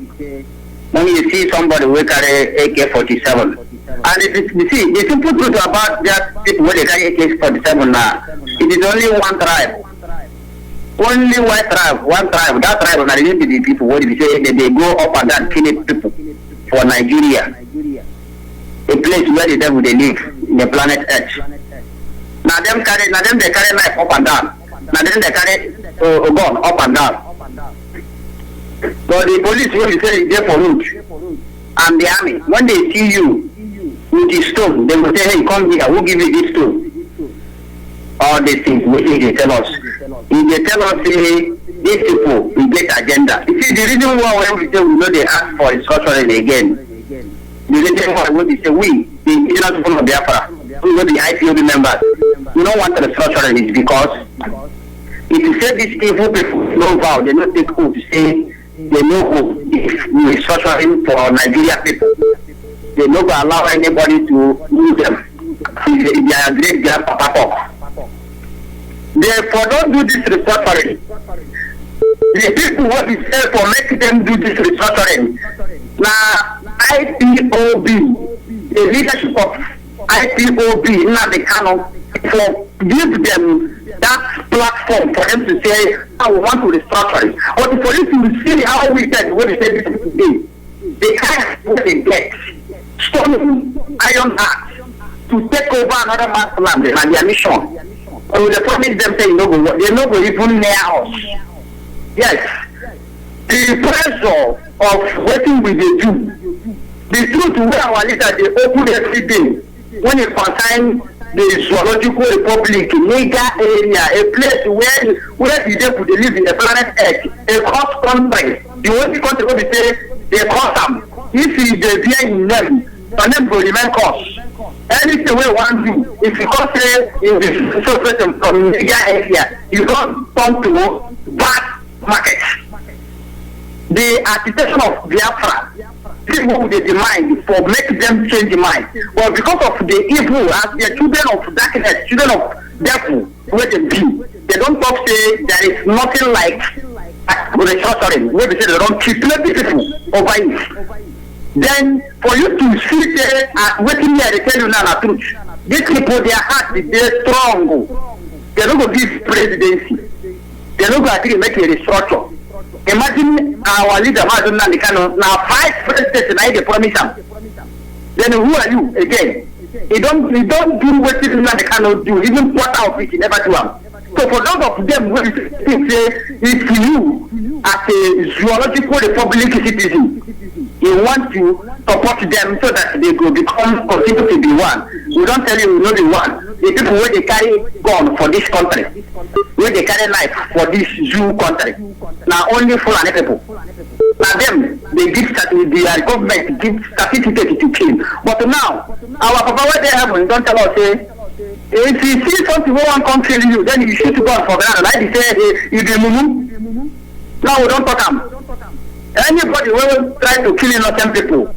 when you see somebody who carry AK-47, and the simple truth about that people where they carry AK-47 now, it is only one tribe. Only one tribe. That tribe, now the people where they say they go up and down killing people for Nigeria, a place where the devil they live in the planet Earth. Now they carry knife up and down. Now them they carry a gun up and down. But the police will say they for root, and the army, when they see you with the stone, they will say, hey, come here, we'll give you this stone. All these things, what they tell us. If they tell us, hey, these people, we get agenda. You see, the reason why when we say we know they ask for instruction again, the reason why when we say we, the indigenous people of Biafra, we know the IPOB members, we don't want the instruction is because if you say these evil people no vow, they don't take oath to say they know who is structuring for Nigeria people. They don't allow anybody to use them. They are great grandpapa. Therefore, don't do this restructuring. The people what we say for make them do this restructuring. Now, IPOB, the leadership of IPOB, not the canon, for give them that platform for them to say, I want to restructure it. Or the police will see how we said when they say this today. They can't what they get. Stoning iron heart to take over another man's land and their mission. So they promise them saying, no, they're not going even near us. Yes. The pressure of working with the Jew. The truth where our leaders they open every day when it concerns the zoological republic, Niger area, a place where the people they live in the planet Earth, a cross country. The only country where we say they cross them. If they bear in them, the name will remain cross. Anything we want to, if you come say in the social from Niger area, you don't come to bad market. The agitation of Biafra, people with the mind for make them change the mind. But because of the evil, as the children of darkness, children of devil, where they be, they don't talk say there is nothing like restructuring, where they say they don't keep people over it. Then for you to see there, waiting here, they tell you now the truth. These people, their heart is very strong. They're not going to give presidency. They're not going to agree to make a restructure. Imagine our leader now 5 presidents and they promise him. Then who are you again? You don't do what they cannot do. Even quarter of it, you never do them. So for those of them who say if you as a zoological republic citizen, you want to support them so that they will continue to be one. We don't tell you, we know the one. The people where they carry gun for this country, where they carry knife for this zoo country. Now only Fulani people. Now them, they give the government give certificate to kill. But now, our papa, what they have, don't tell us, say, if you see something who won't come kill you, then you shoot gun for granted. Like they say, you do mumu. Now we don't talk them. Anybody will try to kill innocent people.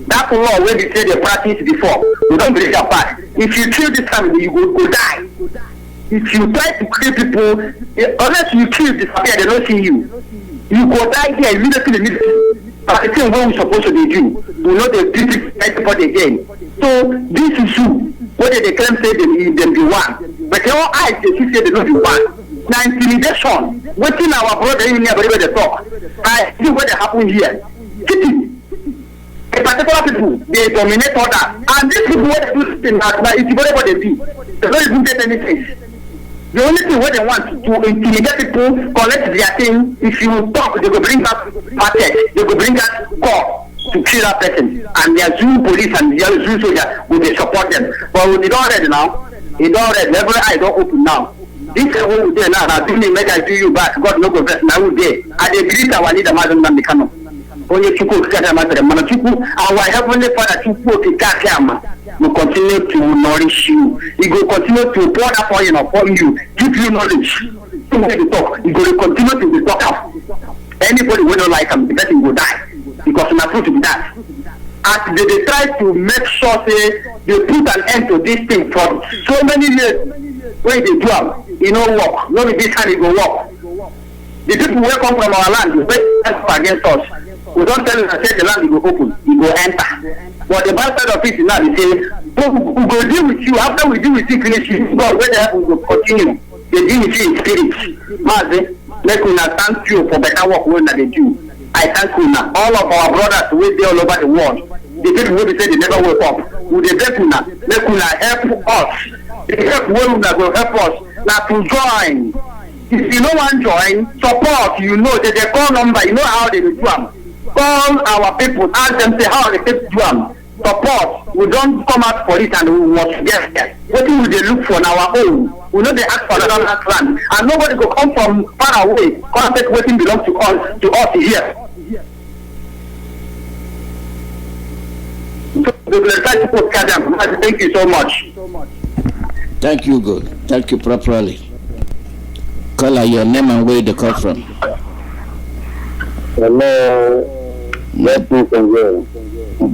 That's law where they say they practice before. We don't break apart. If you kill this family, you will die. If you try to kill people, unless you kill this family, they don't see you. You go die here immediately. But the thing what we're supposed to do, we know they treat everybody again. So this is who, whether they claim say they be one, but all eyes they see say they don't be one. Now intimidation, waiting our brother in here, whatever they talk. I see what happen here. Kitty, a particular people they dominate others, and these people what they do this thing now, it's whatever they do. They don't even get anything. The only thing what they want to intimidate people, collect their thing. If you talk, they go bring that market, they go bring that call to kill that person, and their zoo police and their zoo soldier will they support them. But they don't ready now. They don't ready. Every eye don't open now. This is what we do now. Now, do me make I do you back. God no go best. Now we there. And they greet our leader, Madam Namikano. Only Chuku Kata Manachuku, our heavenly Father Chuku Kakama will continue to nourish you. He will continue to pour that oil upon you, give you knowledge. So when you talk, he will continue to be talk up. Anybody who don't like him, the person will die. Because it's not true to be that. And they try to make sure they put an end to this thing for so many years. When they do it no work. No be this time it go work. The people who come from our land, they against us. We don't tell them that the land will go open, it will enter. But the bad side of it is now they say, we go deal with you. After we deal with you, finish you. God, whether we will continue. They deal with you in spirit. Mazi, let me thank you for better work when they do. I thank you now. All of our brothers who are all over the world, the people who say they never wake up, who they beg you now, let me help us. The help will help us now to join. If you don't want to join, support, you know that they call number, you know how they do them. Call our people, ask them, say how they take do them. Support, we don't come out for it and we must get there. What will they look for on our own? We know they ask for another land. And nobody will come from far away, come take what belongs to us here. So we will try to put Kadam. Thank you so much. Thank you, good. Thank you properly. Call your name and where they come from. Hello. Let me convey. What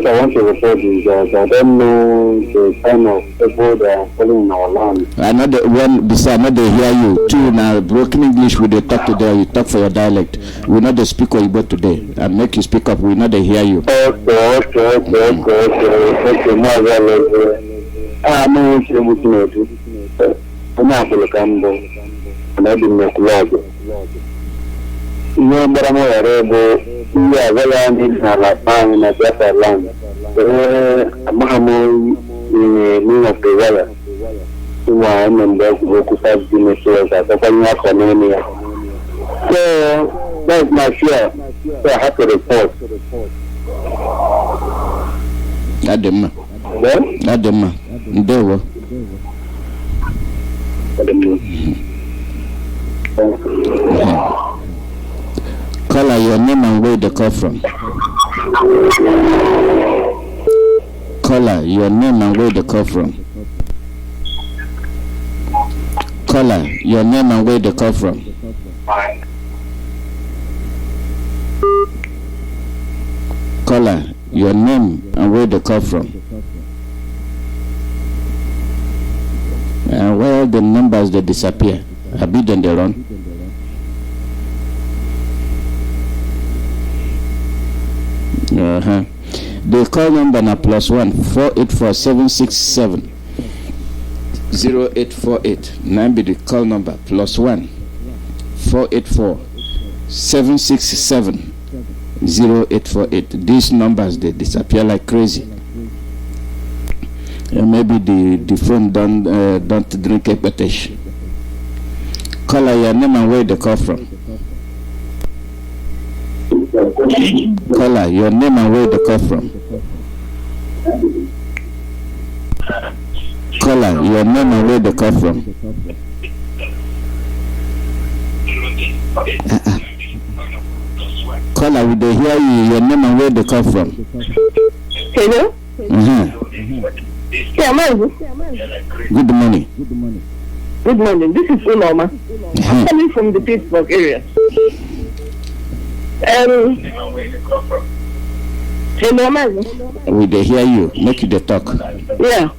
I want to report is that I don't know the kind of people that are following in our land. Another one, besides, not they hear you. Two, now, broken English, we they talk today, you talk for your dialect. We know they speak what you got today. And make you speak up, we know they hear you. Okay. I'm not so that's my fear. So I have to report. Adema. Adema. Ndewo. Call your name and where they come from. Call your name and where they come from. Call your name and where they come from. Call your name and where they come from. And where the numbers they disappear. I beat them they run. The call number now +1 484 767 0848. Now be the call number +1 484 767 0848. These numbers they disappear like crazy. Maybe the phone don't drink a petition. Call your name and where they call from. Caller, your name and where you call from? Caller, your name and where you call from? Caller, we dey hear you. Your name and where you call from? Hello? Yeah, Mazi. Good morning. Good morning. This is Uloma. I'm coming from the Pittsburgh area. Hello, Mazi. We dey hear you. Make you dey talk. Yeah.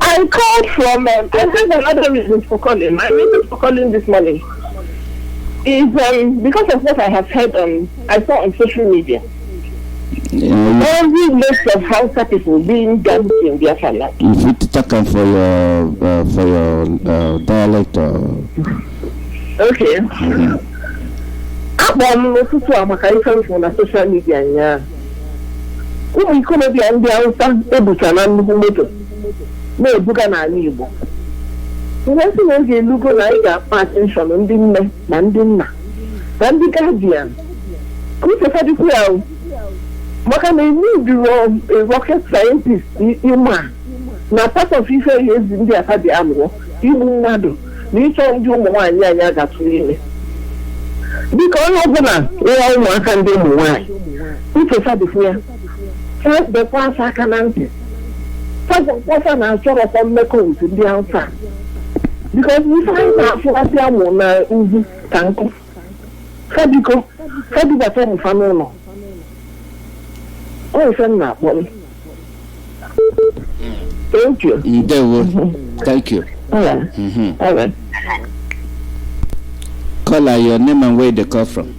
I called from, I have another reason for calling. My reason for calling this morning is because of what I have heard I saw on social media. Every list of Hausa people being dumped in Biafra land. If you talk for your dialect. Okay. N'ụtụtụ a maka ife mfụ na social media nya. Ụmụ ikolobịa ndị Hausa ebucha na nnukwu moto na-ebuga n'ala Igbo. Ihe si na oge elugo na anyị ga-akpa attention ndị nne na ndị nna na ndị guardian. Kụsefadịkwu ya maka na need a rocket scientist ịma na part of ife ezi ndị aka dị amụọ igbu mmadụ na ịchọ ndị ụmụ nwaanyị anyị agatụrụ ime. Dịka onye ọbụla ịwa ụmụaka ndị ụmụ nwaanyị nchefadịkwu ya bekwa asa aka na ntị fasa na-achọrọkwa mmekọ otu ndị Hausa because ife anyị na-afụgasị amụ na ugwu ka nkụ fadibata mfa n'ụlọ. Oh, thank you. Thank you. All right. All right. Caller, your name and where they call from?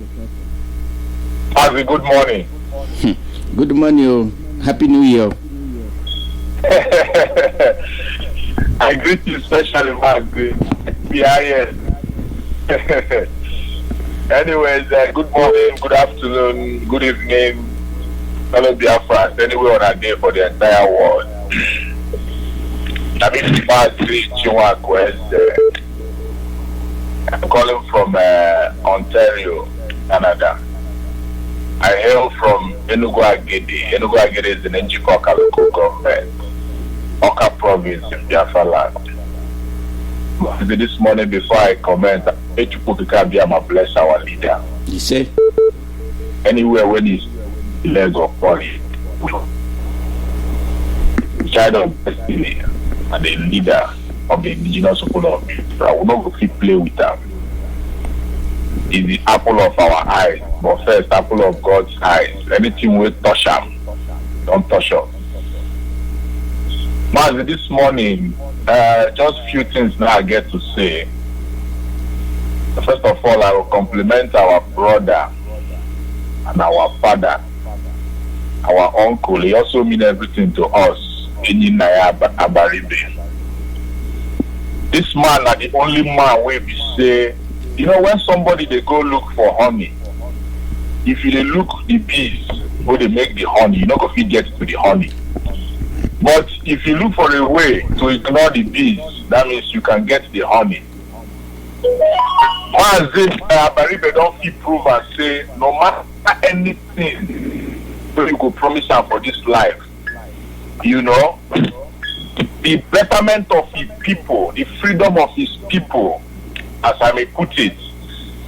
Mazi, good morning. Good morning. Happy New Year. I greet you especially, Mazi. BIS. Anyways, good morning, good afternoon, good evening. Fellow Biafra, anywhere on a day for the entire world. I'm calling from Ontario, Canada. I hail from Enugu Agede. Enugu Agede is in Njikoka local government, Oka province in Biafra land. This morning, before I comment, Echukwu bless our leader. You say? Anywhere when he's leg of body, child of destiny, and the leader of the indigenous people of Biafra. We will not go play with them. Is the apple of our eyes, but first apple of God's eyes. Anything we touch them, don't touch us. Mazi, this morning, just few things now I get to say. First of all, I will compliment our brother and our father, our uncle. He also mean everything to us. This man are the only man where we say, you know, when somebody they go look for honey, if you look the bees where they make the honey, you not going to get to the honey. But if you look for a way to ignore the bees, that means you can get the honey. Mazi, Baribe don't feel prove and say, no matter anything, you go promise her for this life. You know, the betterment of his people, the freedom of his people, as I may put it,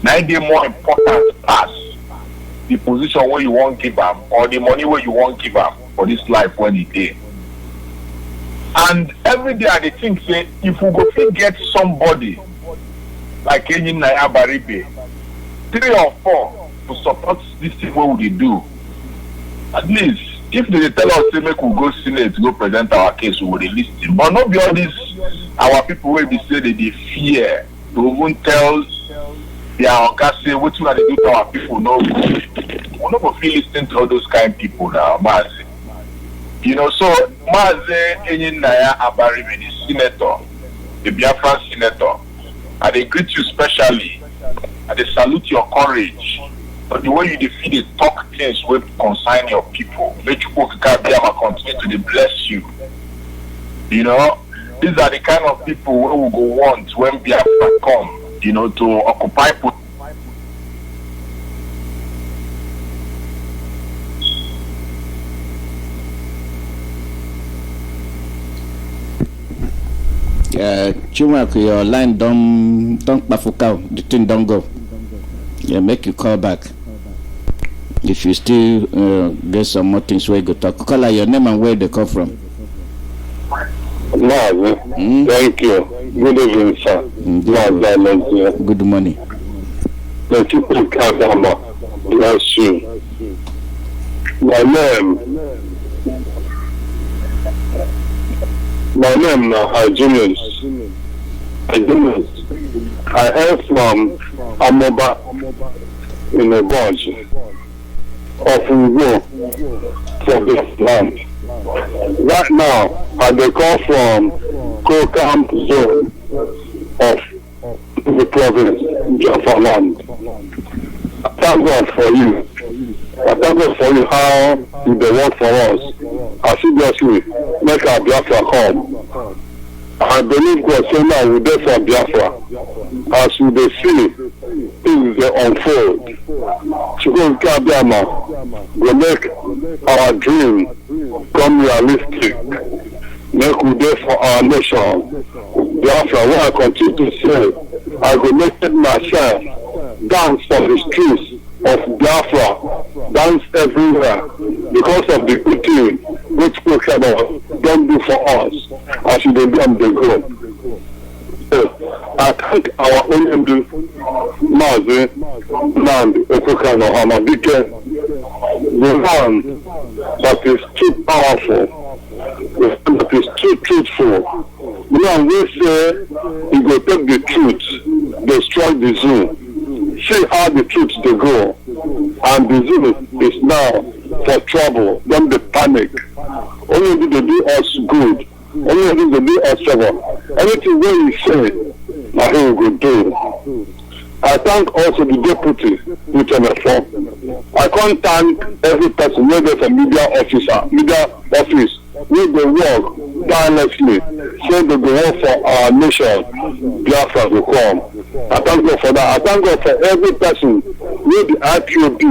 now they more important as the position where you won't give them or the money where you won't give them for this life when he did. And every day I think say if we go to get somebody like Kenyan Naya Baribe, 3 or 4 to support this thing, what would they do? At least if they tell us say make we go Senate to go present our case, we will release him. But not be all these our people will be say they fear to even tell their oga say what you they do to our people no good. We're not gonna feel listening to all those kind of people now, Mazi. You know, so Mazi Kenyan Naya Baribe, the senator, the Biafra senator, and they greet you specially and they salute your courage. But the way you defeat the talk things will concern your people. Make you continue to bless you. You know, these are the kind of people who will go want when Biafra come, you know, to occupy Chumak, your line don't pafukau. The thing don't go. Yeah, make you call back. If you still get some more things where you go talk. Call out your name and where they come from. Mazi, thank you. Good evening, sir. Good morning. Thank you, Kadama. Bless you. My name now Hygienist. I am from Amoba in a bunch of Ugo for this land. Right now, I come from Kokam zone of the province, Biafra land. I thank God for you. I thank God for you how you work for us. Assiduously make our Biafra come. I believe God say now we there for Biafra. As we dey see things dey unfold. Chukwu Kabiyama go make our dream come realistic. Make we there for our nation. Biafra, what I continue to say, I go make it myself dance for the streets of Biafra, dance everywhere because of the good thing which people don't do for us as they do on the go. I thank our own Mazi land Okokano Hamabike, the land that is too powerful, that is too truthful. Now we say he go take the truth, destroy the zoo. See how the truth they go, and the zoo is now for trouble. Don't they panic? Only they do us good. Only they do us trouble. Anything that you say, now he will do. I thank also the deputy with MFO. I can't thank every person, whether it's a media office, where they work tirelessly, so they go work for our nation, Biafra will come. I thank God for that. I thank God for every person, with the IPOB,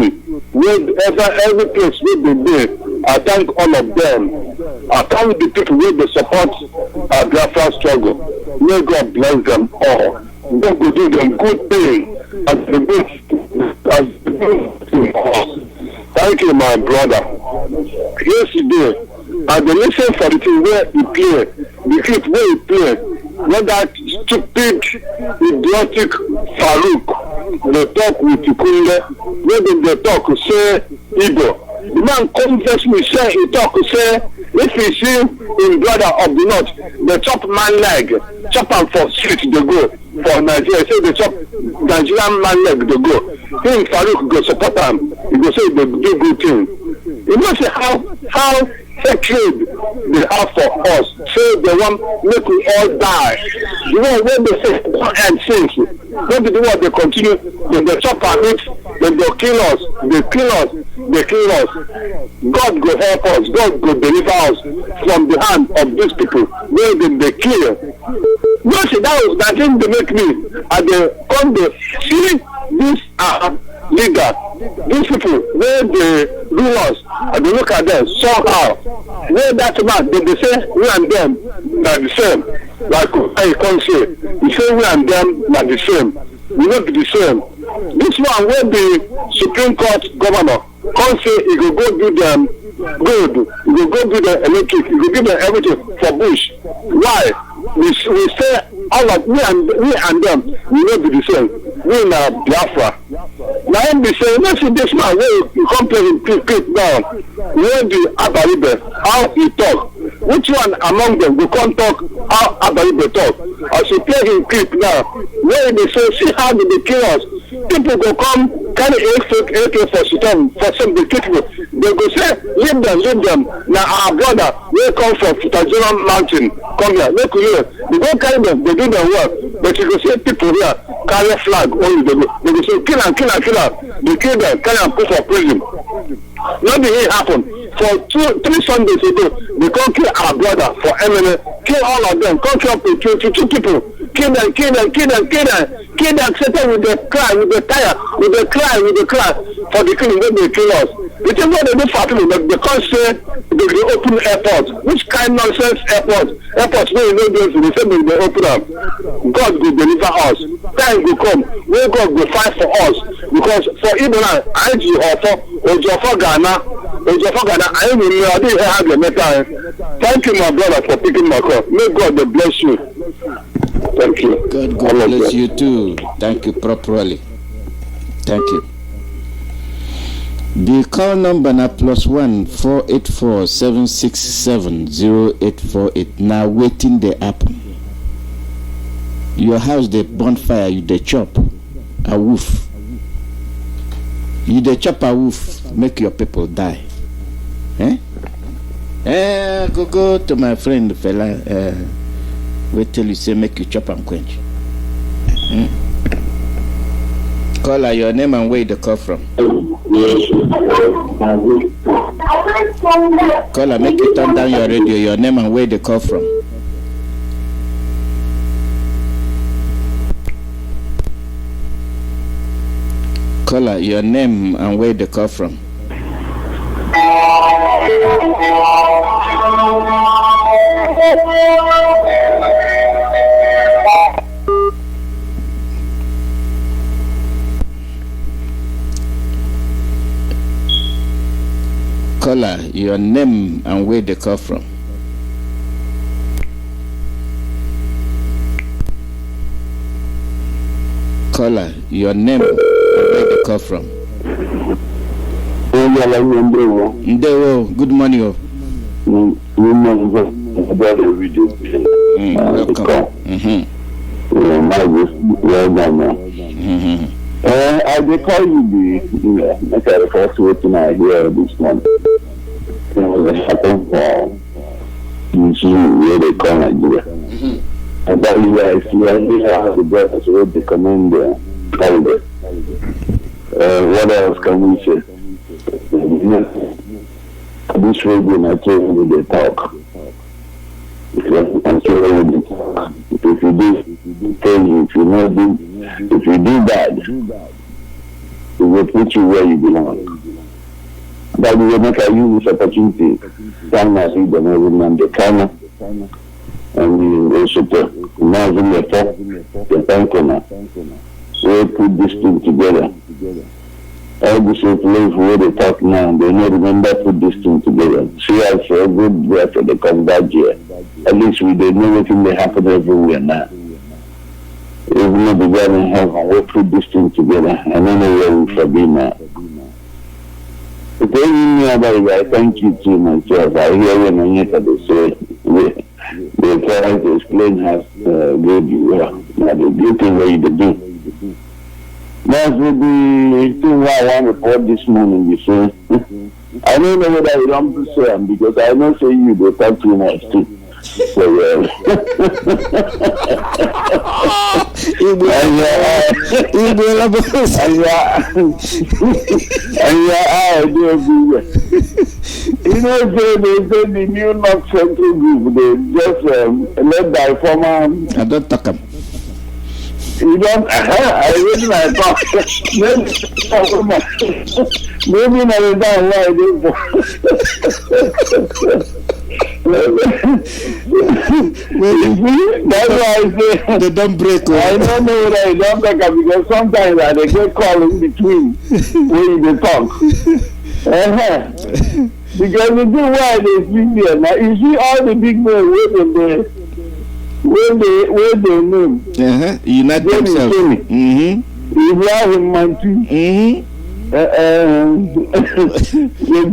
every place where they be. I thank all of them. I thank the people where they support our Biafra struggle. May God bless them all. God will do them good thing as the good thing for us. Thank you, my brother. Yesterday, I been listening for the thing where he play, the clip where he play, not that stupid, idiotic Farouk, they talk with Ikunle, where they talk, say, Igbo. The man confess me, say, he talk, say, if he see his brother of the north, they chop man leg, chop am for street, they go. For Nigeria, say they chop Nigerian man leg, they go. Him Farouk go support am, he go say they do good thing. You know say how hatred they have for us. Say they want make we all die. You know when they say don't end since, when they do what they continue, then they chop our meat, then they kill us, they kill us. God go help us, God go deliver us from the hand of these people where they kill. No, see that thing they make me and they come to see this leader, these people where they rule us, and they look at them somehow. Where that man, they say we and them are the same. Like I can't say, he say we and them are the same. We not be the same. This one where the Supreme Court governor can't say he go do them good, he go do them electric, he go give them everything for bush. Why? We say all of me and them we not be the same. We na Biafra. Now him be say, let's see this man where he come play him clip down. Where the Abaribe, how he talk. Which one among them will come talk how Abaribe talk? As he play him clip now, where they say, see how they kill us. People go come carry AK for Sudan for some the people. They go say, leave them. Now our brother will come from Tajura Mountain, come here, make we hear. They go carry them, they do their work. But you go see people here carry a flag only. They go say, kill them. They kill them, carry them, put for prison. Nothing here happen. For 3 Sundays ago, they come kill our brother for MNA, kill all of them, come kill 22 people, kill them, set them with the cry, with the cry, for the killing when they kill us. It is what they do for people, but because they open airports. Which kind of nonsense airports? Airports where you know those, they say they open up. God will deliver us. Time will come where God will fight for us. Because for even I for Ghana, I didn't have your metal. Thank you, my brother, for picking my call. May God bless you. Thank you. God bless you too. Thank you properly. Thank you. The call number now +1 484 767 0848. Now waiting the happen. Your house the bonfire, you the chop a wolf. You the chop a wolf, make your people die. Go to my friend fella. Wait till you say make you chop and quench. Call her your name and where the call from. Call her, make you turn down your radio, your name and where the call from. Call her, your name and where the call from. Caller, your name and where they call from. Caller, your name and where they call from. Ndewo, good morning. Welcome. I will call you the first waiting I hear this morning. It was happened for where they call Nigeria. And that is why I see how the brothers will recommend holiday. What else can we say? This radio not when they talk. If you do things, if you do bad, it will put you where you belong. But we will not use this opportunity. Time I see them every man, the camera, and we also imagine the bank we put this thing together. All the slaves where they talk now, they don't remember put this thing together. See us for a good breath for the come back here. At least we don't know what may happen everywhere now. Even though the God in heaven, we put this thing together. I don't know where we shall be now. But me about it, I thank you to myself. I hear when I hear they say, they try to explain how good you are. Now the good thing what you do. That's the thing why I want to report this morning. You say, I don't know what I want to say because I know say you they talk too much too. So you know, they say the new North Central group, they just led by former. I don't talk them. You don't, I really like talk. Maybe not that why that's why I say they don't break. I don't know whether I don't break up because sometimes they get called in between when they talk. Because the thing why they speak there now, you see all the big men waiting there. When they name, unite themselves. Ibrahim Manti, the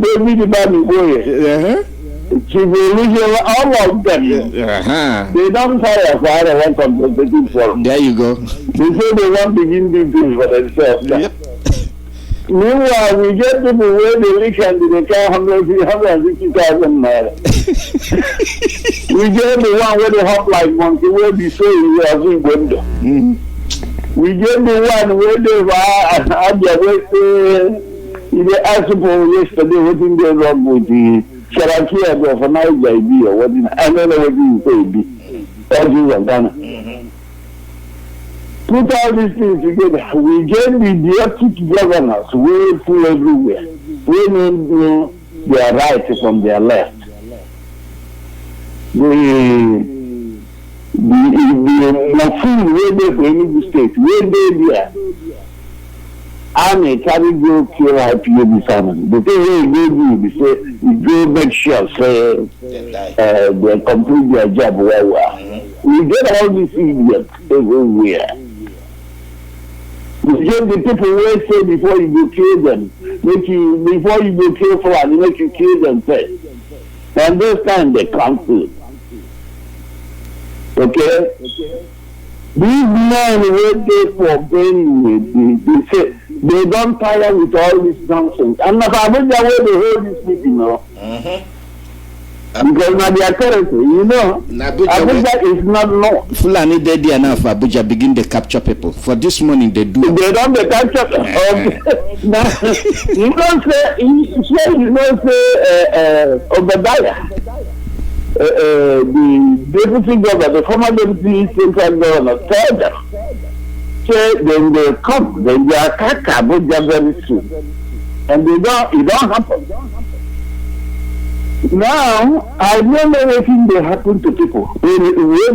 baby the baby boy, all of them. They don't fire for other one compensating for them. There you go. They say they want to begin doing things for themselves. Yep. Meanwhile, we get people where they lick and they carry 150,000 naira. We get the one where they hop like monkey, where they say we are in window. We get the one where they had their way they asked for yesterday what in the wrong with the Cherokee of a nice idea or what in I don't know what you say be. All you have done. Put all these things together. We get the idiotic governors way full everywhere. we know their right from their left. The food where they for any state, where they there, and carry go kill IPOB salmon. The thing they do is say, you go make sure say they complete their job well. We get all these idiots everywhere. It's just the people who say before you go kill them, before you go kill for and make you kill them first. And this time they come to. Okay? These men waited for pain, they say they don't tire with all this nonsense. And not Abuja where they hold these people, you know. Because now their currency, you know. Abuja is not known. Fulani they there now for Abuja begin to capture people. For this morning they do. They don't capture people. Now, you know say Obadiah. The deputy governor, the former deputy central governor, told them, say then they come, then they attack Abuja very soon. And it don't happen. Now, I don't know anything they happen to people when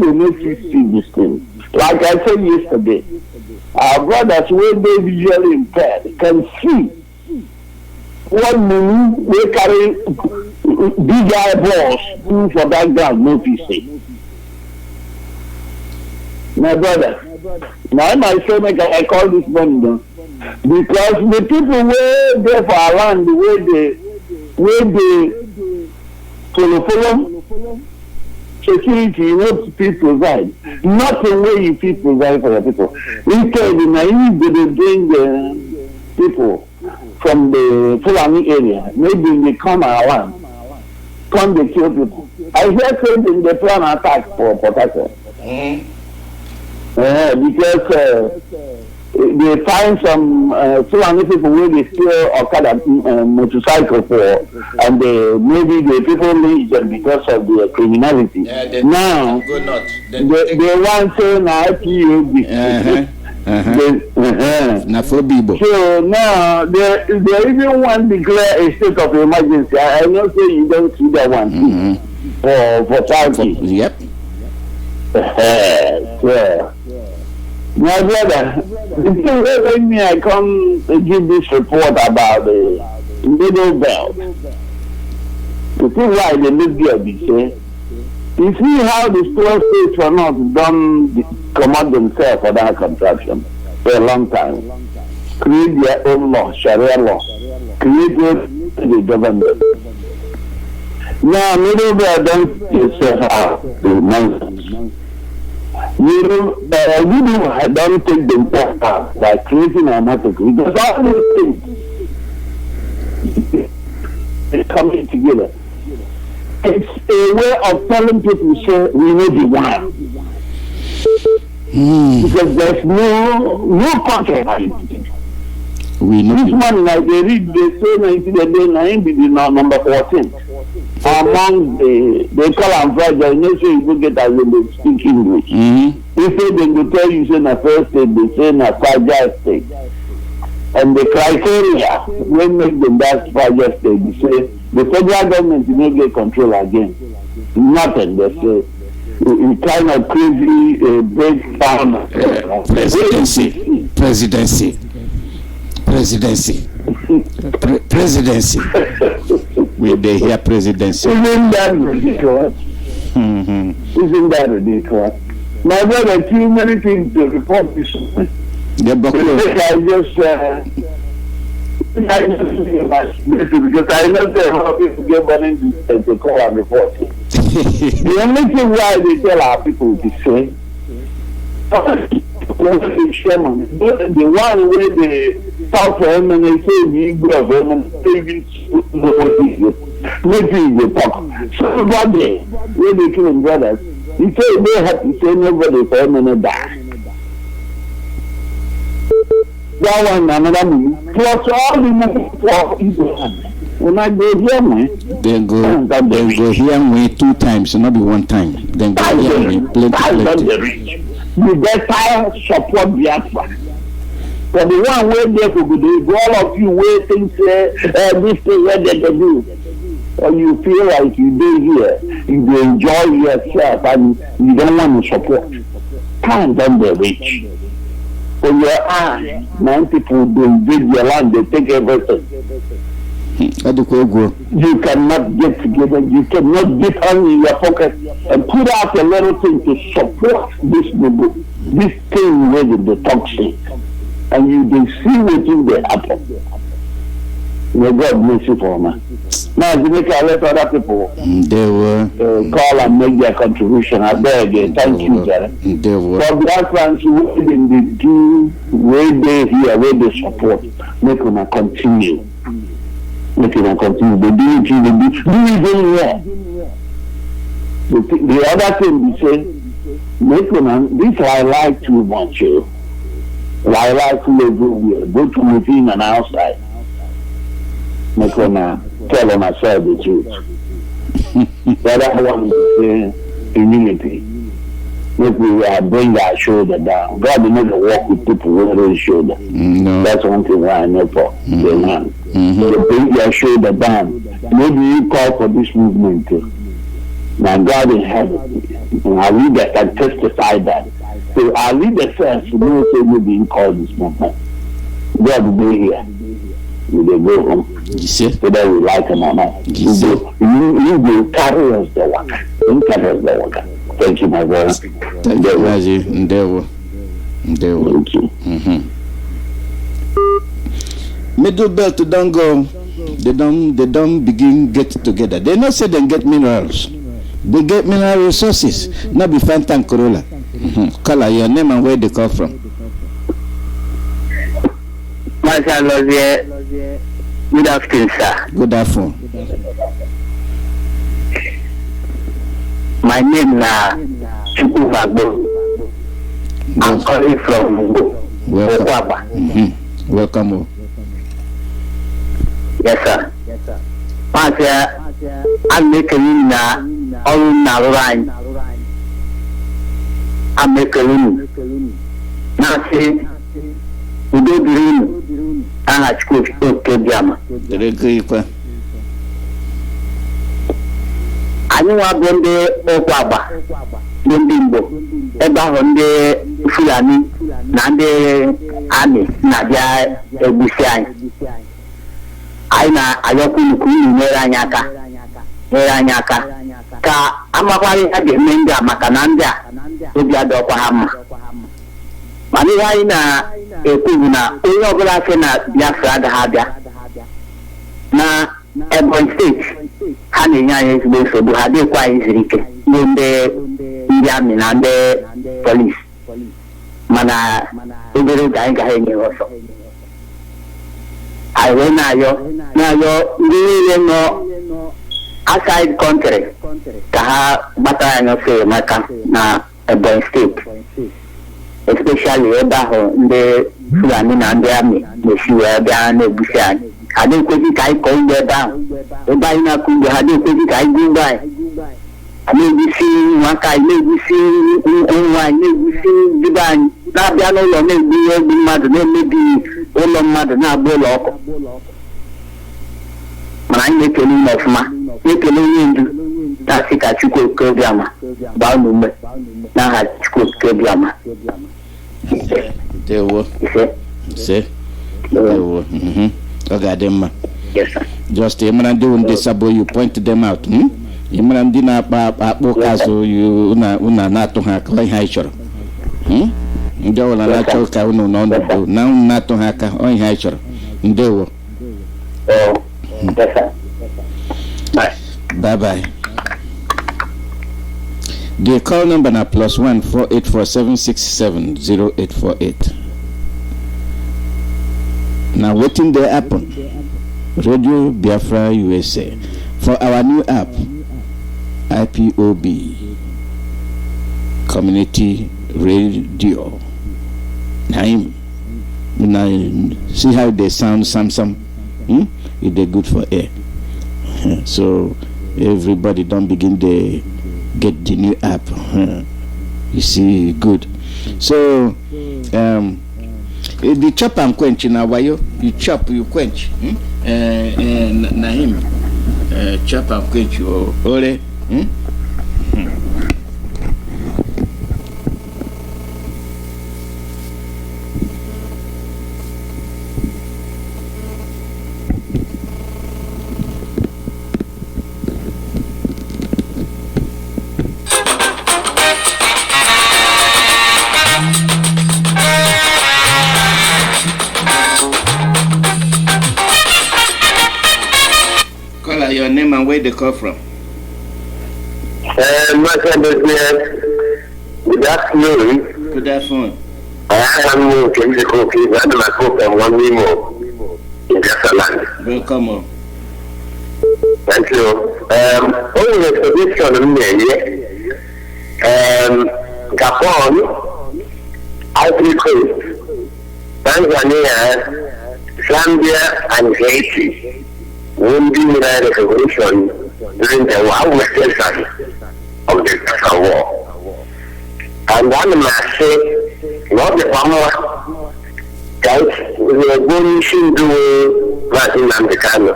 they make you see this thing. Like I said yesterday, our brothers, when they visually impaired, can see what money we carry big eyeballs for that ground, no PC. My brother, now myself I call this money down. Because the people were there for our land, the way they follow security, you know, people provide. Not the way you people provide for the people. Instead, they bring the people from the Fulani area. Maybe they come around. Come they kill people. I hear saying they plan attack for Port Harcourt. Because they find some Fulani people where they steal Okada motorcycle for, and maybe the people leave them because of their criminality. Now they want to say now IPOB. So now they even want to declare a state of emergency. I know say you don't see that one for Turkey. Yep. My brother, the thing when me I come to give this report about the middle belt. The thing why they live there be say, you see how the 12 states for not done come out themselves for that contraption for a long time. Create their own law, Sharia law. Create the government. Now middle belt don't say how the nonsense. You don't take them off by creating an article because all these things are coming together. It's a way of telling people, say, we need the one. Because there's no contract. This one, like they read, they say 19 be the number 14. Among they call them fragile, no say you go get as they speak English. They say they go tell you say na first state, they say na fragile state. And the criteria when make them that fragile state, they say the federal government will not get control again. Nothing, they say. It kind of crazy breakdown. Presidency. We they hear presidency. Isn't that ridiculous? Isn't that ridiculous? My brother, too many things to report this. I just because I know how people get money to call and report. The only thing why they tell our people to say, the one where they talk for him and they say the Igbo of him and maybe they talk. Somebody where they kill brothers, he say they have to say nobody for him and they die. That one another movie. Plus all the money for Igbo. When I go here, man. Then go here me 2 times, not be 1 time. Then go here me plenty. You better support Biafra. For the one where there for good, all of you wait think this thing where they do. Or you feel like you do here, you do enjoy yourself and you don't want to support. Time don't be rich. When you're man, people they invade your land, they take everything. You cannot get together, you cannot get only in your pocket and put out a little thing to support this thing where the toxic. And you can see what in the happen. May God bless you for me. Now, you make a let other people they were call and make their contribution. I beg you. Thank you, Jared. They were for Biafrans who in the do where they here, where they support, make them continue. Make them continue. They do it, they do it anywhere. The other thing we say, make them this I like too much. I like to live both from within and outside. Make them tell them I said the truth. The other one is humility. Make we bring our shoulder down. God will never walk with people with his shoulder. No. That's one thing why I know for the man. So bring your shoulder down. Maybe you call for this movement too. Now God in heaven, and our leader can testify that. So our leader says, you know, say we're being called this movement. God will be here. We will go home. Whether we like him or not. You will carry us the work. You carry us the work. Thank you, my brother. Thank you, Mazi. Thank you. Middle belt don't go. They don't begin get together. They not say they get minerals. They get mineral resources. Not be Fanta and Corolla. Call your name and where they come from. Mazi Alozie. Good afternoon, sir. Good afternoon. My name is Chukwu. I'm calling from Welcome. Welcome. Yes, sir. Mazi, I'm making all line. I'm making now see. We do dream and I school to Jama. I know what Bonde Okwaba, Bondimbo, Eba Honde Fulani, Nande Ani, Nadia Ebusian. Aina Ayoku Neranyaka, Ka Amawari Ademenda Makananda, Ubiado Pahama. Maniwaina ekuna onye ọbụla sị na Biafra adaghabịa na Ebonyi steeti ha na-enye anyị ezigbo nsogbu ha dịkwa anyị ziri ike ndị amị na ndị polisi mana obere oge anyị gaghị enye ọsọ anyị wee na-ayọ ndị niile nọ outside country ka ha gbatara anyị ọsọ enyemaka na Ebonyi steeti especially ebe ahụ ndị Fulani na ndị amị na-esi wee bịa na-ebusi anyị ha na-ekwezi ka anyị kọọ ugbo ebe ahụ ebe anyị na-akụ ugbo ha na-ekwezi ka anyị gụọ ugbo anyị ha na-egusi nwaka anyị na-egusi ụmụ anyị na-egusi dibe anyị na-abịa n'ụlọ na-egbu ihe egbu mmadụ na-emebi ụlọ mmadụ na-agba ụlọ ọkụ mana anyị na-ekele ụmụ ọfụma na-ekele onye ndu na-asị ka Chukwu Okebiama gbaa n'ume n'aha Chukwu Okebiama. There were. See? There were. Ogadema. Yes, sir. Just Imrandi on this abo, you point them out. Imrandi na Bokazo, you una nato haka, oi haishoro. Ndio na nacho ka uno nondo, na nato haka, oi haishoro. Ndio. Oh, yes, sir. Bye. Bye. The call number now +1 484767 0848. Now waiting there happen. Radio Biafra USA for our new app IPOB Community Radio. Now see how they sound Samsung. If they're good for air. So everybody don't begin the get the new app. You see, good. So The chop and quench na wayo. You chop, you quench. Na him. Chop and quench. Ole. Your name and where they come from? My friend is here. Good afternoon. Good afternoon. I am moving the cookie, but I'm not cooking one more in Castellan. Welcome. Thank you. Only a position in there, Gabon, Ivory Coast, Tanzania, Zambia, and Haiti. Won't be in a revolution during the Western side of the Biafra war. And one must say, not the Pamwa, guys, we are going to do Latin Americano.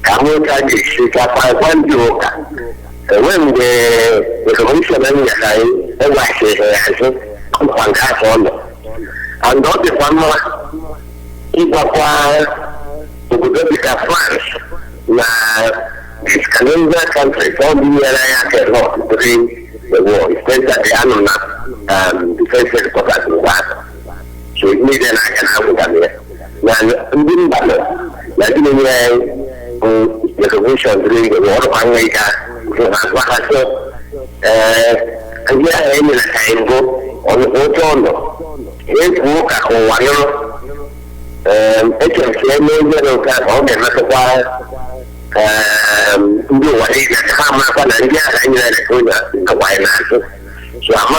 Kamuka, the Shikapa, one joke. When the revolution ended, I was on California. And not the Pamwa, Ipob, because France, this Canadian country, all the area cannot during the war, especially the animal defense headquarters in Gaza. So it needs an action out there. Now, in the battle, the revolution during the war of America, and yeah, in the time go on the boat, it's walk a wire. It's a family of that on the Macawa. Do what he can come up and get the white man. So I'm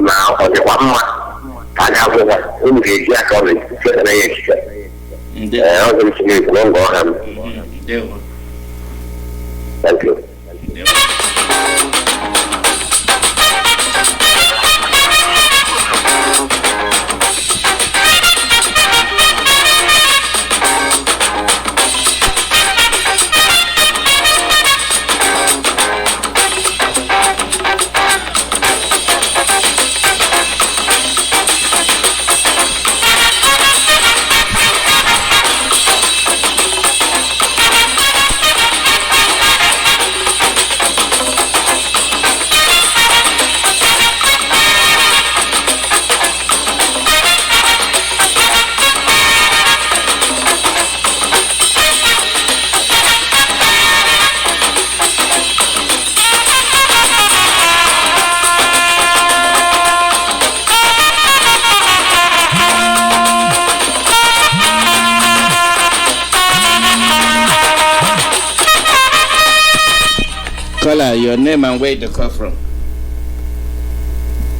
now on the 1 month. I have to engage that on it. Thank you. Caller, your name and where you come from?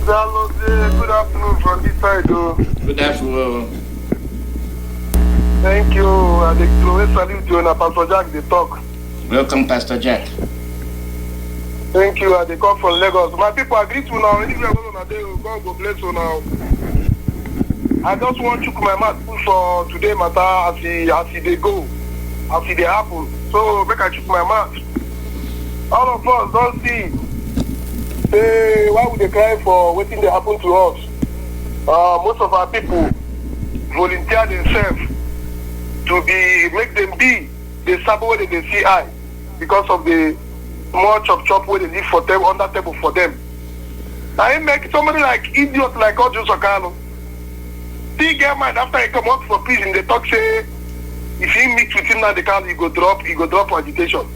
Alozie, good afternoon from this side. Good afternoon. Thank you. I salute you and Pastor Jack, they talk. Welcome, Pastor Jack. Thank you. They come from Lagos. My people agree to now. Anywhere God go bless you now. I just want to my mouth for today matter as they go, as they happen. So make I chook my mouth. All of us don't see. Say, why would they cry for waiting they happen to us? Most of our people volunteer themselves to make them be the sabo where they see eye because of the small chop where they live for them, under table for them. I make somebody like idiot like Ojo Sokano. See, get mind after he come out for prison, they talk say if he meet with him now the car he go drop agitation.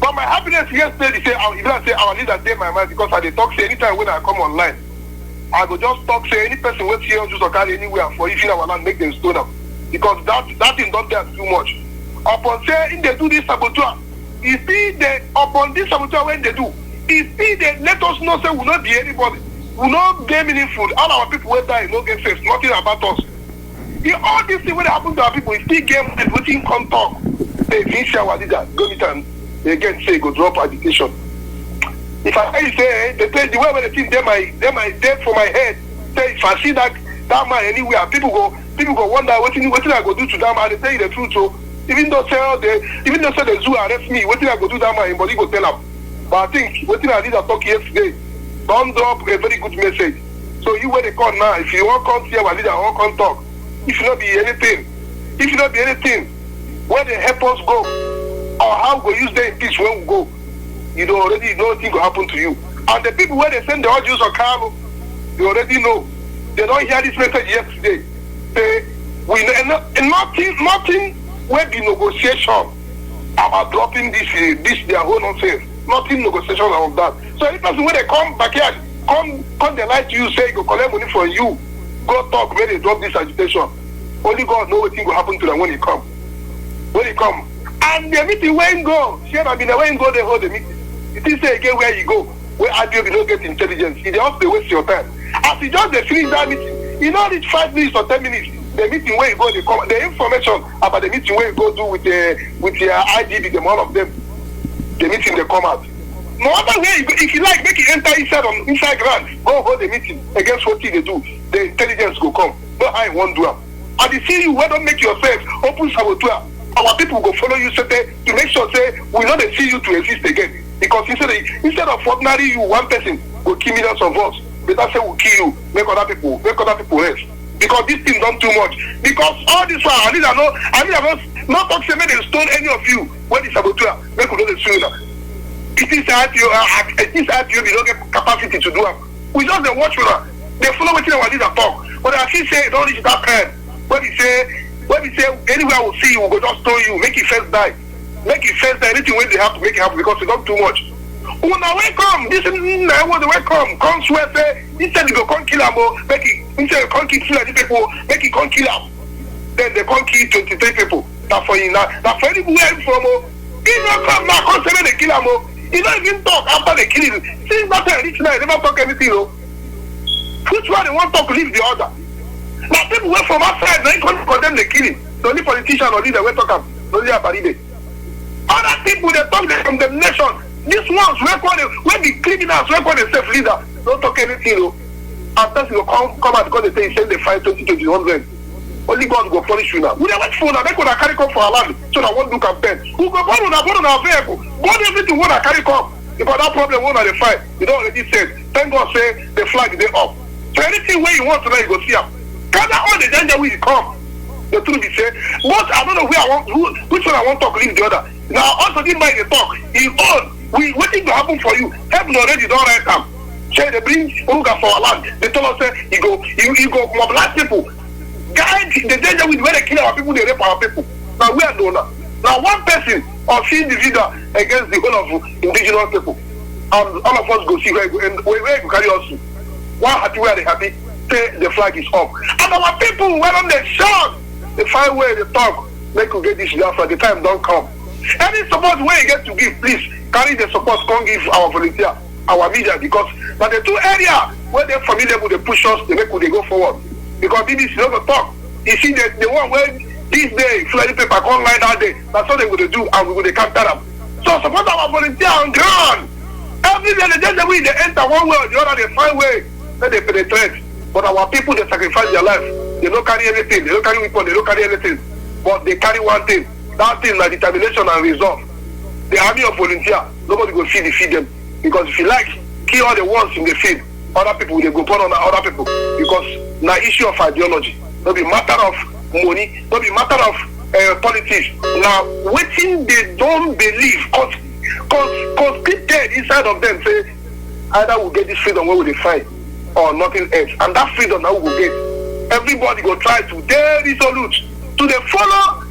But my happiness yesterday, they say our leader take my mind because I they talk say anytime when I come online, I go just talk say any person will see Ojo Sokano anywhere for if in our land make them stone up. Because that thing don't get too much. Upon say if they do this saboteur, you see they upon this saboteur when they do, you see they let us know say will not be anybody, will not get meaningful. All our people will die, no get face, nothing about us. All these things when happen to our people, we still get and waiting come talk. They finish our leader, go meet and they again say go drop agitation. If I say the way where they think they my dead for my head, say if I see that that man anywhere. People go wonder what I go do to that man. They tell you the truth. So even though say the zoo arrest me, what I go do that man, but he go tell them. But I think what I did talk yesterday, don't drop a very good message. So you where they come now, if you want to come here, leader, want to come talk. If you not be anything, where they help us go, or how we use them in peace when we go, you know already know thing will happen to you. And the people where they send the audios or Kano, they already know. They don't hear this message yesterday. Say we nothing where the negotiation about dropping this their own nonsense. Nothing negotiation of that. So any person when they come back here, come they lie to you, say go collect money from you, go talk when they drop this agitation. Only God know what thing will happen to them when they come. And the meeting when go, share I mean when go they hold the meeting. It is say again where you go, where you don't get intelligence. They also waste your time. As you just finish that meeting, you know reach 5 minutes or 10 minutes. The meeting where you go, they come the information about the meeting where you go do with the IGB, them all of them. The meeting they come out. No other way you go, if you like make it enter inside ground, go hold the meeting against what they do. The intelligence will come. No how you won't do it. And they see you, why don't make yourself open saboteur. Our people will follow you to make sure say we know they see you to exist again. Because instead of ordinary you one person will kill millions of us. Better say we'll kill you, make other people rest. Because this thing done too much. Because all this while I need not talk say they stone any of you when it's saboteur, make we know the sooner. It is IPO, we don't get capacity to do it. We just the watch for they follow what our leader talk. But I see say don't reach that time. When we say anywhere we'll see you, we'll go just stone you, make it first die. Anything when they have to make it happen because it's not too much. When I welcome, this is welcome. Come swear say instead you go come kill them, make it instead you come kill 20 people, make it come kill them. Then they come kill 23 people. That's for you now. That's for anywhere from he not come now, come say they kill them. He don't even talk after they kill him. Since that time reach now, he never talk anything. Which one they want to talk leave the other? Now people went from outside, they can't condemn the killing. The only politician or leader we talk about, only a baride. Other people they talk the condemnation. These ones when the criminals when they self leader, don't talk anything. After you come out because they say you send the fight 2020. Only God will punish you now. We never wait for that. They could have carry come for our land, so that won't do campaign. Who go born on our vehicle? God everything want to carry come. Because that problem won't have the fight. You don't already said. Thank God say the flag is up. So anything where you want to know, you go see them. Gather all the danger will come. The truth is say, but I don't know which one I want to talk leave the other. Now also this mind they talk. He own. We waiting to happen for you. Heaven already don't write them. Say they bring Uruga for our land. They tell us say he go mobilize people. Guide the danger with where they kill our people, they rape our people. Now we are doing that. Now one person or few individual against the whole of indigenous people. And all of us go see where you carry us to. One happy where they happy, say the flag is up. And our people went on the shout. They find where they talk, make you get this Biafra, the time don't come. Any support where you get to give, please carry the support, come give our volunteer, our media, because but the two areas where they're familiar with the push us, they make they go forward. Because BBC don't talk. You see the one where this day, flying paper online that day, that's what they would do and we would counter them. So support our volunteer on ground. Every day they enter one way or the other, they find way, then they penetrate. But our people they sacrifice their life. They don't carry anything, they don't carry weapons, they don't carry anything. But they carry one thing. That thing is determination and resolve. The army of volunteers, nobody will defeat them. Because if you like, kill all the ones in the field, other people will go burn on other people. Because now issue of ideology. Not be matter of money, not be matter of politics. Now waiting they don't believe, conscripted inside of them say either we'll get this freedom where will they fight or nothing else. And that freedom now will get. Everybody go try to dare resolute to they follow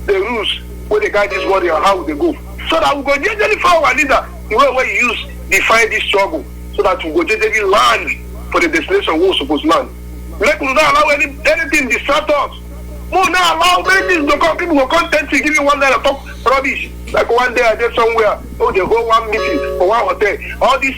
the rules where they guide this body and how they go. So that we go generally follow our leader the way where you use define this struggle so that we go generally land for the destination we're supposed to land. Let we not allow anything distract us. We not allow many things to come. People will come to give you one day to talk rubbish. Like one day I did somewhere, they hold one meeting for one hotel. All these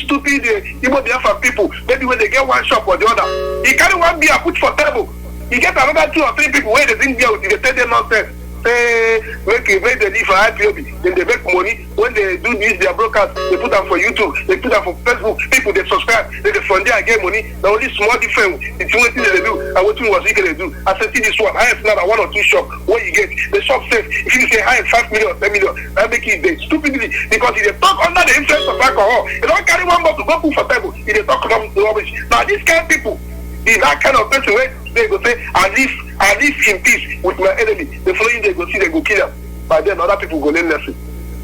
stupid Biafra people, maybe when they get one shop or the other, he carry one beer put for table. He get another 2 or 3 people where they drink beer with you, they tell them nonsense. say make the leave for IPOB, then they make money. When they do this, their broadcast, they put them for YouTube, they put them for Facebook. People they subscribe, they fund there get money. The only small difference, it's one thing they do, and what thing was he gonna do? I said, see this one, I have not 1 or 2 shop. What you get? The shop says if you say I have 5 million, 10 million, that make it stupidly because if they talk under the influence of alcohol, they don't carry one bottle go put for table. If they talk rubbish. Now these kind of people, is that kind of person where they go say, I live in peace with my enemy. The following they go see, they go kill them. But then other people go learn lesson.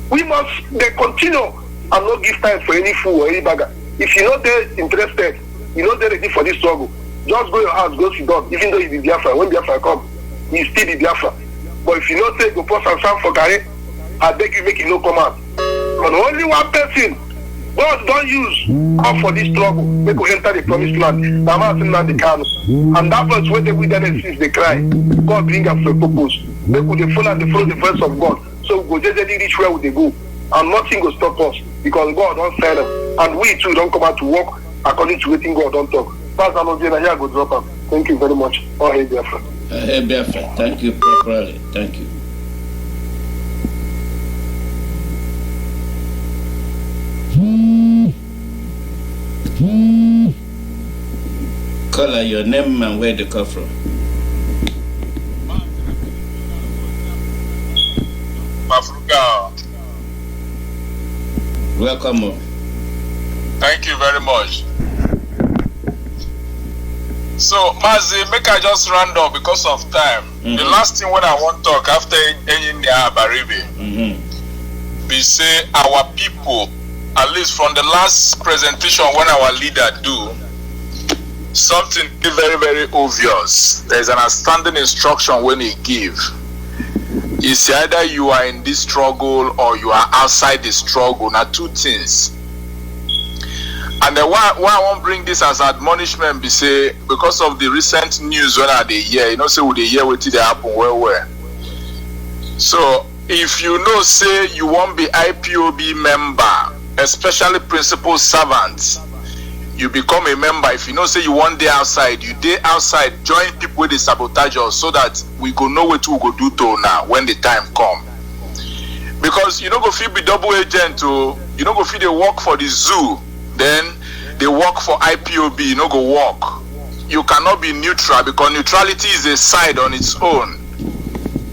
We must they continue and not give time for any fool or any bagger. If you're not there interested, you're not there ready for this struggle, just go your house, go sit down, even though you be Biafra. When Biafra come, you still be Biafra. But if you not say go post and sound for Gary, I beg you make it no come out. But only one person God don't use out for this struggle. They go enter the promised land. And that was where the wilderness is, they cry. God bring up for a purpose. They could follow the voice of God. So go just reach where would they go. And nothing will stop us because God don't send them. And we too don't come out to work according to what God don't talk. Pastor Alozie, here go drop up. Thank you very much. Oh, hey, Biafra. Hey, Biafra. Thank you properly. Thank you. Caller, your name and where they come from. Africa. Welcome. Thank you very much. So, Mazi, make I just round up because of time. The last thing when I want to talk after any Baribe, we say our people, at least from the last presentation when our leader do, something very, very obvious. There's an outstanding instruction when he give. It's either you are in this struggle or you are outside the struggle. Now, two things. And then why I want to bring this as admonishment be say because of the recent news when they hear, you know, say with the year what they happen where. So if you know say you won't be IPOB member, especially principal servants, you become a member. If you know say you want day outside, you day outside, join people with the sabotage us so that we go know what we go do to now when the time come. Because you know go feel be double agent to you know go feel they work for the zoo, then they work for IPOB, you know go work. You cannot be neutral because neutrality is a side on its own.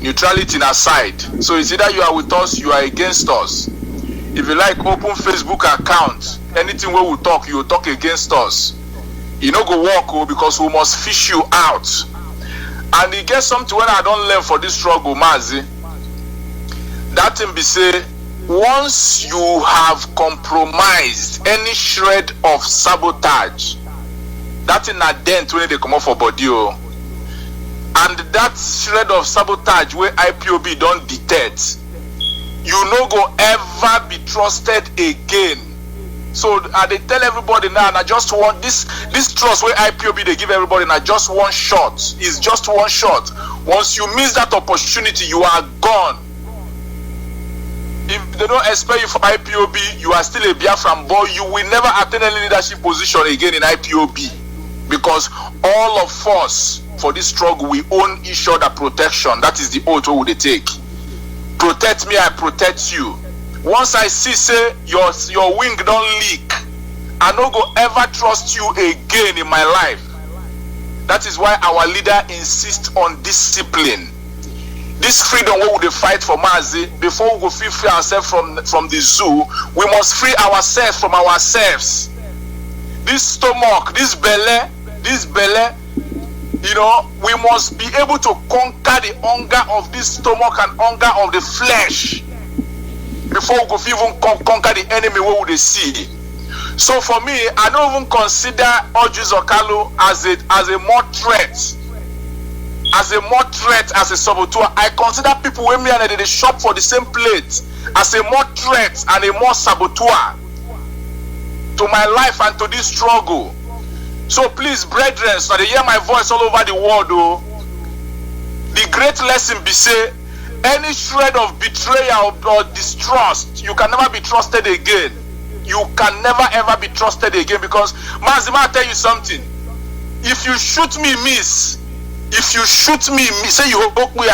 Neutrality in a side. So it's either you are with us, you are against us. If you like open Facebook account, anything where we talk, you will talk against us. You know go work because we must fish you out. And it gets something when I don't learn for this struggle, Mazi. That thing be say, once you have compromised any shred of sabotage, that in a dent when they come up for body, and that shred of sabotage where IPOB don't detect, you no go ever be trusted again. So they tell everybody now, and I just want this trust where IPOB they give everybody now just one shot. It's just one shot. Once you miss that opportunity, you are gone. If they don't expect you for IPOB, you are still a Biafran boy. You will never attain any leadership position again in IPOB. Because all of us, for this struggle, we own each other protection. That is the oath we take. Protect me, I protect you. Once I see, say, your wing don't leak, I no go ever trust you again in my life. That is why our leader insists on discipline. This freedom we will fight for Mazi, before we go free ourselves from the zoo, we must free ourselves from ourselves. This stomach, this belly, you know, we must be able to conquer the hunger of this stomach and hunger of the flesh before we go even conquer the enemy we would see. So for me, I don't even consider Ojus Okalu as a more threat. As a more threat, as a saboteur. I consider people with me and they shop for the same plate as a more threat and a more saboteur to my life and to this struggle. So please, brethren, so they hear my voice all over the world, the great lesson be say, any shred of betrayal or distrust, you can never be trusted again. You can never ever be trusted again because, Mazi, I'll tell you something. If you shoot me, miss. If you shoot me, say you hook me,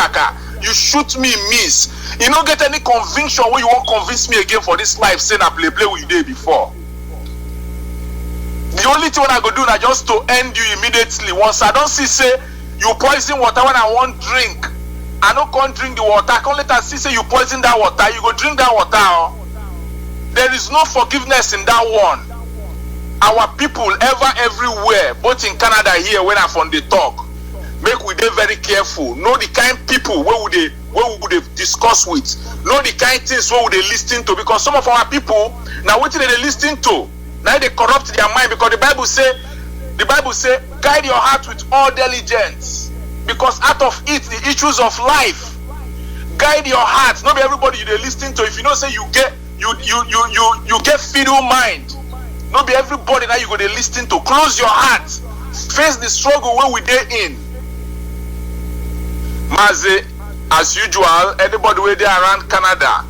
you shoot me, miss. You don't get any conviction where you won't convince me again for this life, saying I play with you day before. The only thing I go do now just to end you immediately. Once I don't see say you poison water when I want drink, I don't can't drink the water. I can't let her see say you poison that water. You go drink that water. Oh. There is no forgiveness in that one. Our people everywhere, both in Canada here when I from the talk, make we dey very careful. Know the kind people where would they discuss with. Know the kind things where would they listen to, because some of our people now what they listen to. Now they corrupt their mind, because the Bible say, guide your heart with all diligence, because out of it the issues of life. Guide your heart. Not be everybody you they listen to. If you know say you get fiddle mind. Not be everybody now you go they listen to. Close your heart. Face the struggle where we dey in. Mazi, as usual, anybody where they around Canada.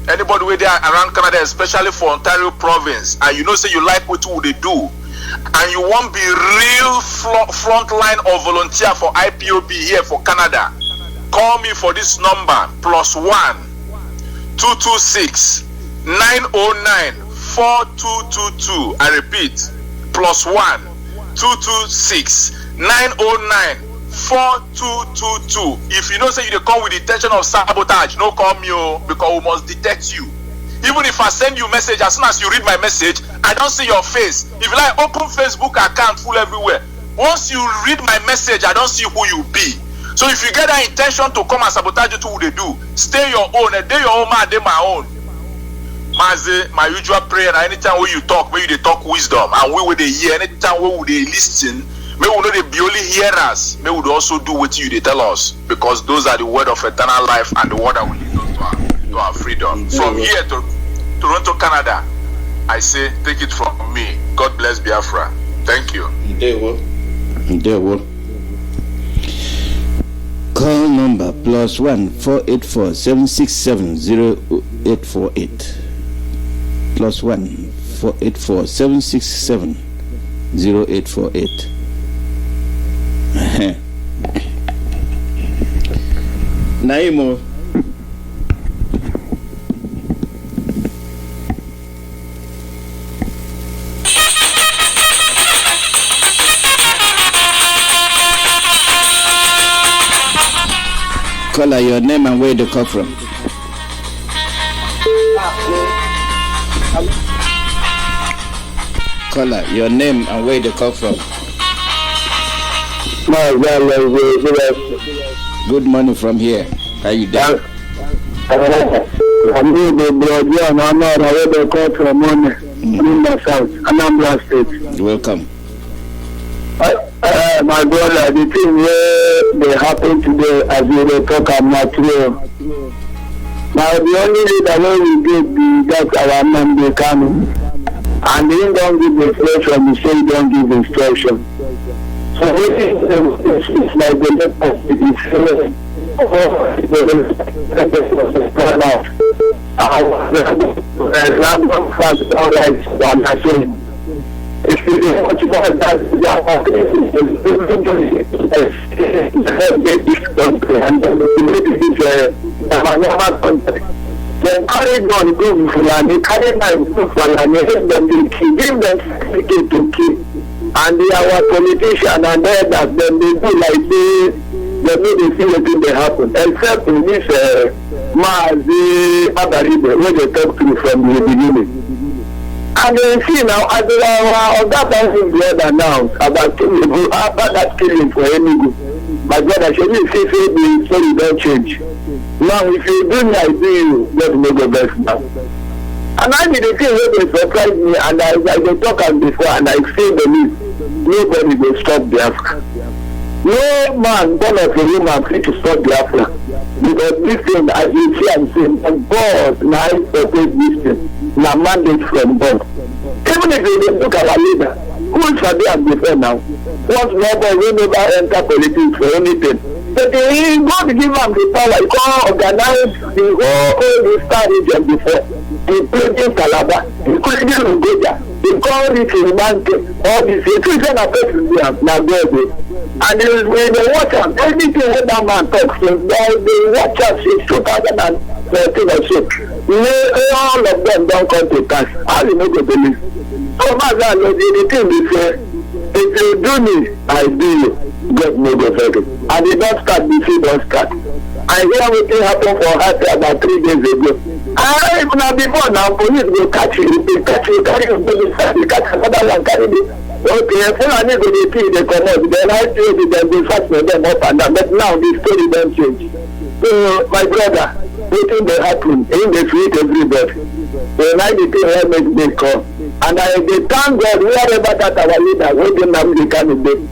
Anybody where they are around Canada, especially for Ontario province, and you know say you like what they do, and you won't be real frontline or volunteer for IPOB here for Canada, call me for this number +1 226 909 4222. I repeat, +1 226 909 4222. If you know say you come with the intention of sabotage, no call me, because we must detect you. Even if I send you a message, as soon as you read my message, I don't see your face. If you like, open Facebook account full everywhere. Once you read my message, I don't see who you be. So if you get that intention to come and sabotage you to who they do, stay your own. A day your own man, a day my own. Mazi, my usual prayer, and anytime when you talk, maybe they talk wisdom, and we will they hear, anytime when they listen, may we know they be only hearers, may we also do what you they tell us, because those are the word of eternal life and the word that will lead us to our freedom. From here to Toronto, Canada, I say, take it from me. God bless Biafra. Thank you. Call number +1 484 767 0848. +1 484 767 0848. Naimo. Caller, your name and where you come from. Caller, your name and where you come from. Good morning from here. How you doing? I'm the brother, and I'm not aware the call from money in the south, Anambra State. Welcome. My brother, the thing where they happen today, as we talk, I'm not true. Now, the only leader where we get that's our man, they come, and they don't give instruction, they say don't give instruction. So it's like the then carry on go Fulani, carry my Fulani, give them certificate to keep. And they are our politicians, and then that then they do like this, they know they see what they happen. Except in this Mazi Abaribe, where they talk to me from the beginning. And they see now, as they are that person the other now, about that killing for any good. My brother, should you see the story don't change? Now, if you do like this, God will go best now. And I did the thing where they surprised me, and I talk as before, and I say the least, nobody will stop Biafra. No man born of a woman free to stop Biafra. Because this thing, as you see and say, God now protect this thing, now mandate from God. Even if you look at our leader, who shall be at before now? Once nobody will never enter politics for anything. But God give them the power, he can't organize the whole star region before. Including Calabar, including Ungoja, they call it in bank, all these children are person there, now God. And they watch out. Anything that man talks, they watch out since 2013 or so. All of them don't come to pass. How do you know the belief? So Mazi Alozie, the thing is, if you do me, I do you. God no go for it. And they don't start, the field don't start. I hear everything happened for her about 3 days ago. Even before now, police will catch you. They catch you, carry you to the side, they catch another one, carry you. Okay, if I need to see the command, then I say that they fast them up and down. But now the story don't change. So, my brother, waiting will happen. In the street, everybody. When I declare make me come. And I thank God, wherever that our leader, waiting them the candidate.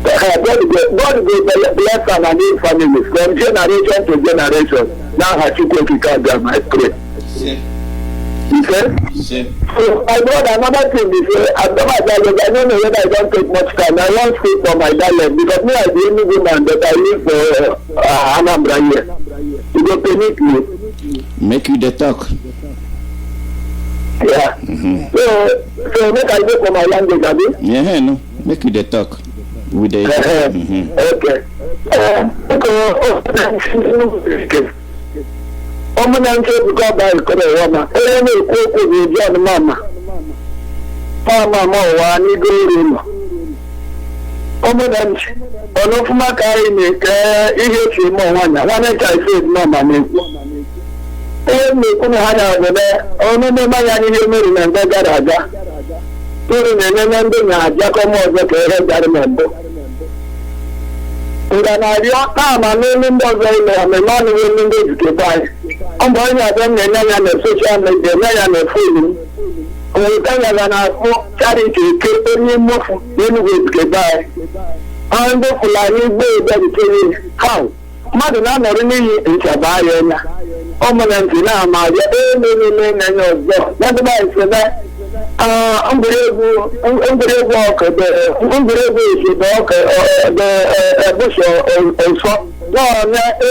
God will bless and his families from generation to generation. Now I should go to God, I pray. So, my brother, another thing is, I don't know whether I don't take much time. I won't speak for my dialect because me, I'm the only woman that I live for Anambra here. You go permit me. Make you the talk. Yeah. So make I go for my language, Abi? Yeah, no. Make you the talk. With the okay. Omunanche buka ba ikore wama. Ene ikuku vijana mama. Mama wa ni gori mo. Omunanche. Onofuma kai ni ke ihe chi mo wanya. Wana chai faith mama ni. Kuna hana bebe. Onu me maya ni yemeri na ngaraga. Turu nene nende nya jakomo zo ke he jari mendo. Nganario kama nini mbozo ile amemani nini zikebai. Ambonya zene nyanya na social media nyanya na phone. Ngutanya na ko charity ke ni mofu nini zikebai. Ando fulani be da dikeni how. Madu na no ni nchabaye na. Omonanti na ma ye nini nyanya zo. Nadu ba isebe umbrego bush also no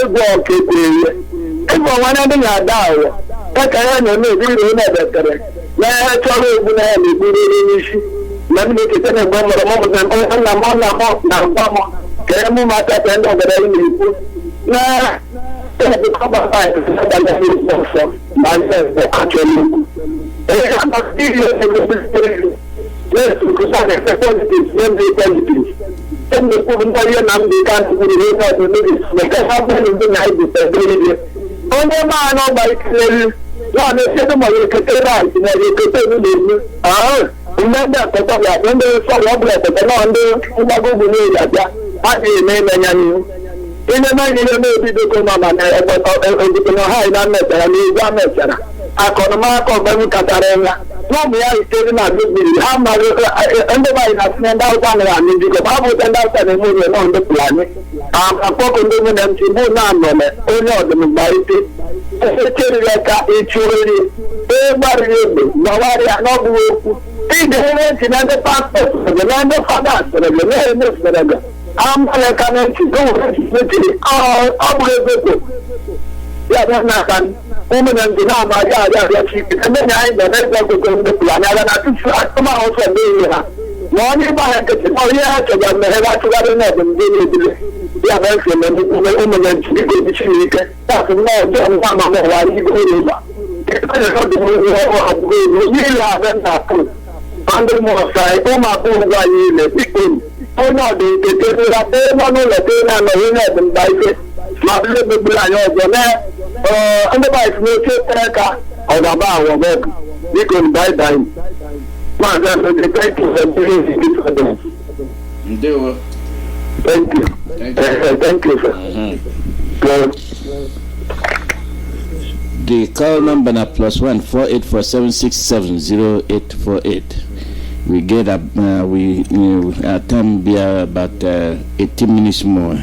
ego kekwe ego wana dị na dawo ka ya na me bi ro na betere na chọrọ egwu na ya na gburu n'isi na bi ke tene gbo moro mo na ngwa mo ke mu mata te ndo gara ni ku na te ko ba ba na da ni so ma se ko chelu I'm not serious. Yes, because I have positive, positive. Then the Pumbarian and the country will not do this. Because how many in the night is a very only man on by clearly. One is said to my right, and I could tell you. Remember that when they saw your blood, but the one day, Umago Bunia, I name and you. In the night, you may be the command and the high number and the Akonoma Bani Katarena. No, me I stay in a good video. How much everybody has sent out one and because I would end up and move on the planet. I'm a pocket woman and she would not know it. Only of them by it. Like it's already everybody, nobody, not work. See the heavens in the passport, the land of fathers, the land of the I'm like an empty go. Yeah, that's not fun. Women and the Nama, and then I the next one to go to the plan. And I took some house and doing her. Morning by a yeah, to them, they have to get another and do it. Yeah, that's him and the woman and she go to Chile. That's a more than Mama while you go over. You have enough. Under more side, oh my poor guy, you people. Oh no, they take it up there, no, and the by it. My little blind over there. Otherwise, no take car or the bar or work. We can buy time. Thank you. Thank you, sir. The call number na +1 4847670848. We get our time be about 18 minutes more.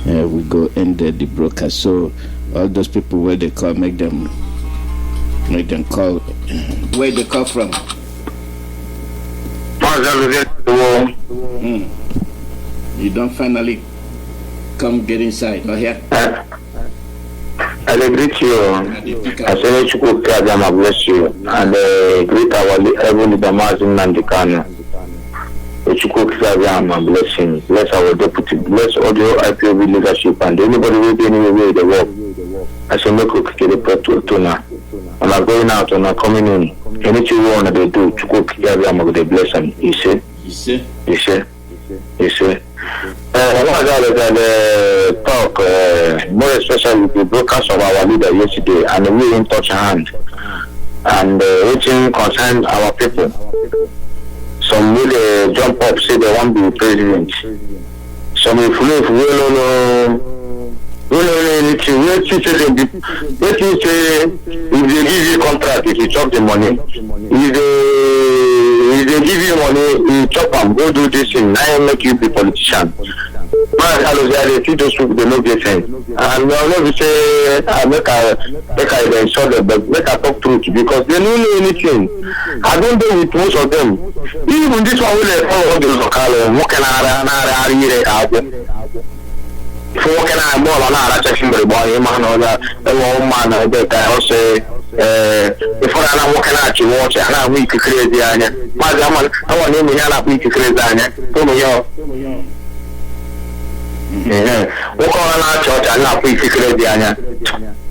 We go end the broadcast. So all those people where they call, make them call. Where they call from? You don't finally come get inside. Oh here. I greet you. I say you could bless you and greet our heavenly Mazi and the Kano. We Bless him, bless our deputy, bless all the IPOB leadership and anybody who be anywhere in the world. I say make we get to now. And I'm going out and I'm coming in. Anything you want to do, they bless him. You see? Talk, more especially the broadcast of our leader yesterday, and we didn't touch hand. And which concern our people. Some will jump up, say they want to be president. Some if we if they give you contract, if you chop the money, if they give you money, you chop them, go do this thing, now make you be politician. Alozie, I see those people, they don't get sense. And I know we say, make I insult them, but make I talk truth, because they don't know anything. I don't deal with most of them. Even this one will follow the local, what can if you can have more than a checking the boy, man, or the old man, that I also if I'm walking out to watch and I'm weak to create the anya. I want to name a week to create the anya. Walk on our church and not weak to create the anya.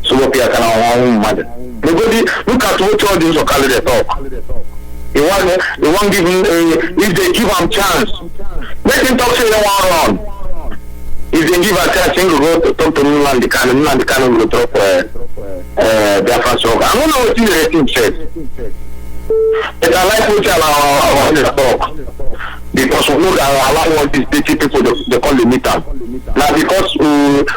So what we are our own mother. Nobody look at what all these are called the talk. You want give him if they give him chance. Let him talk to you one on. If they give a chance, he will go to talk to Nula and the Canon will drop Biafra song. I don't know what the team said. But I like what I want to talk. Because we look at all these dirty people, they call the meter. Now, because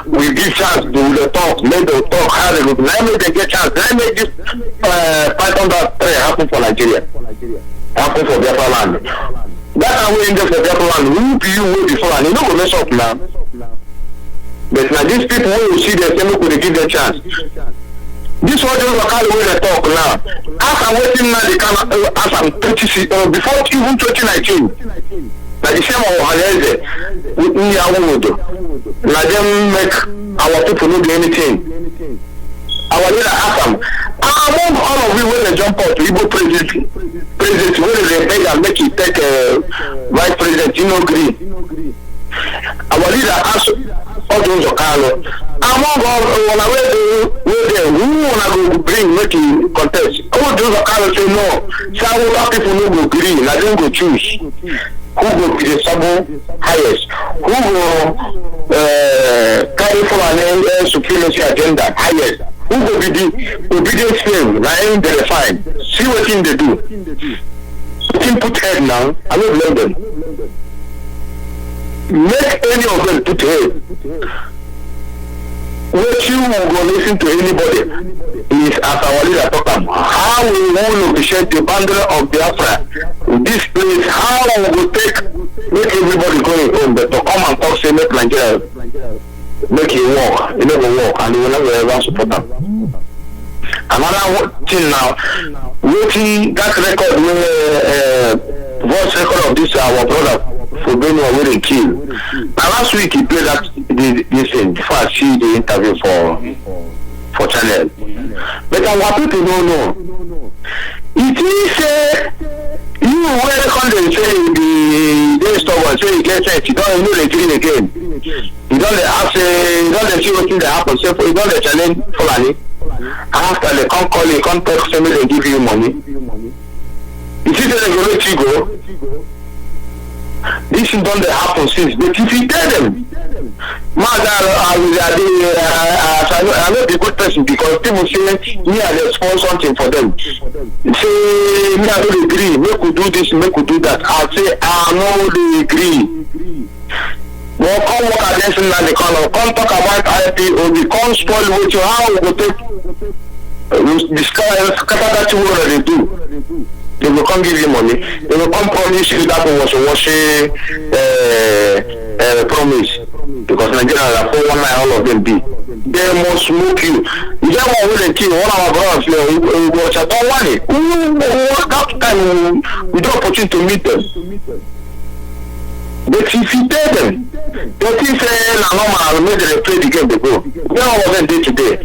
we give chance to the talk, let them talk, how they look. Now, make they get chance. Let make this 500 happen for Nigeria. Happen for Biafra land. That's how we end up for Biafra land. Who do you wait before? And you know, we mess up now. But now these people who see them, they could give them chance. This was just local way they talk now. As I'm waiting now, they can as I'm 20 before even 2019. Like the same of Alozie with me, I would. Let them make our people not do anything. Our leader asked them, among all of you when they jump out to Igbo president, when they beg and make it take vice president, you know, agree. Our leader asked all those Okalo, among all when I went there, who wanna go bring make it contest? All those Okalo say no. Some other people no go agree, let them go choose. Who go be the sub highest? Who go carry for an supremacy agenda highest? Who will be the obedient slave? Now, they refine. See what thing they do. Team put head now. I don't blame them. Make any of them put head. What you will go listen to anybody is as our leader talk about how we will negotiate the boundary of Biafra. This place, how we will make everybody going home, but to come and talk, say, make Nigeria. Make it work, it never work, and you will never ever support them. Another thing now, waiting that record, voice record of this our brother for being a willing kill. Now last week he played that this thing before I see the interview for channel. But our people don't know. It is you welcome them say the stubborn, say you get sense, you don't know the green again. You don't ask, you don't see what thing that happens, so you don't challenge Fulani. After they come call you, come talk to me, they give you money. You see that they go let you go. This thing don't happen since, but if you tell them, Mazi, I'm not a good person because people say me I respond something for them. Say me I don't agree, make we do this, make we do that. I say I don't agree. Well, come work against them and they come talk about IPOB, come spoil with you how we go take discuss that what they do. They will come give you money. They will come promise you that was a promise. Because Nigeria are 419 all of them be. They must smoke you. You don't want to kill one of our brothers. We watch at all money. That time we don't opportunity to meet them. But if you tell them, they think say na normal, make them play the game they go. They all of them day to day.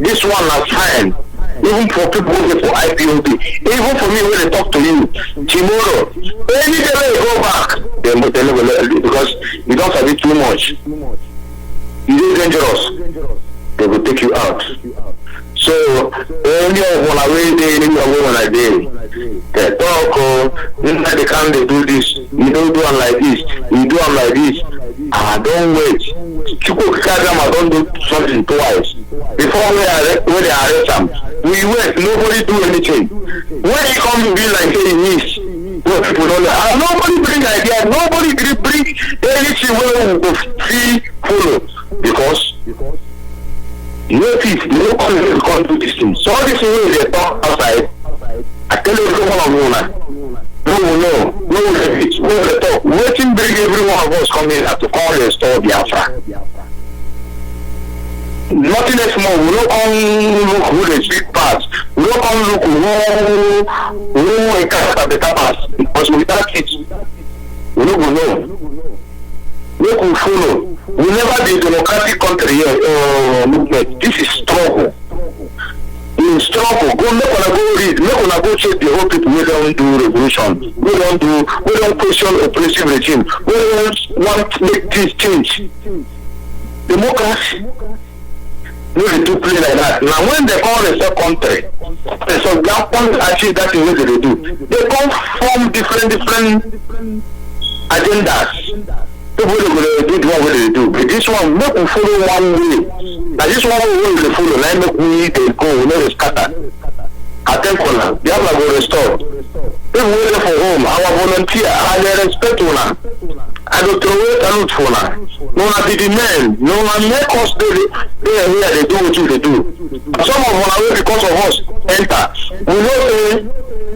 This one is fine. Even for people who go for IPOB, even for me when they talk to you tomorrow, any day they go back, because you don't have it too much. It is dangerous. They will take you out. So only when I wait there, when I day, they talk, they can't do this. You don't do them like this. You do them like this. Don't wait. People don't do something twice. Before when they arrest them, we wait. Nobody do anything. When he come to be like saying this, people don't know. Nobody bring idea. Nobody bring anything where we go see follow because. You know, you can't do this thing. So all this thing they talk outside. I tell you, every one of you now. No, talk. Waiting bring every one of us come in to call and restore Biafra. Nothing else more. We don't come look who they speak past. We don't come look who encounter the better pass. Because without it, we don't know. We can follow. We never be a democratic country movement. This is struggle. In struggle, go read, go check the whole people. We don't do revolution. We don't question oppressive regime. We don't want to make this change. Democracy. No, they do play like that. Now when they call a country, so that one achieve that thing what they do. They come from different agendas. People will do the one way they do. But this one, make we follow one way. Now this one way they follow, like make we they go, we know they scatter. I tell you now, Biafra go restore. People waiting for home, our volunteer, and they respect una. I don't throw away salute for now. No one be the men, no one make us they here, they do what they do. Some of us away because of us enter. We know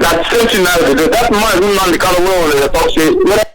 that same thing now, that man who man the kind of way they talk say.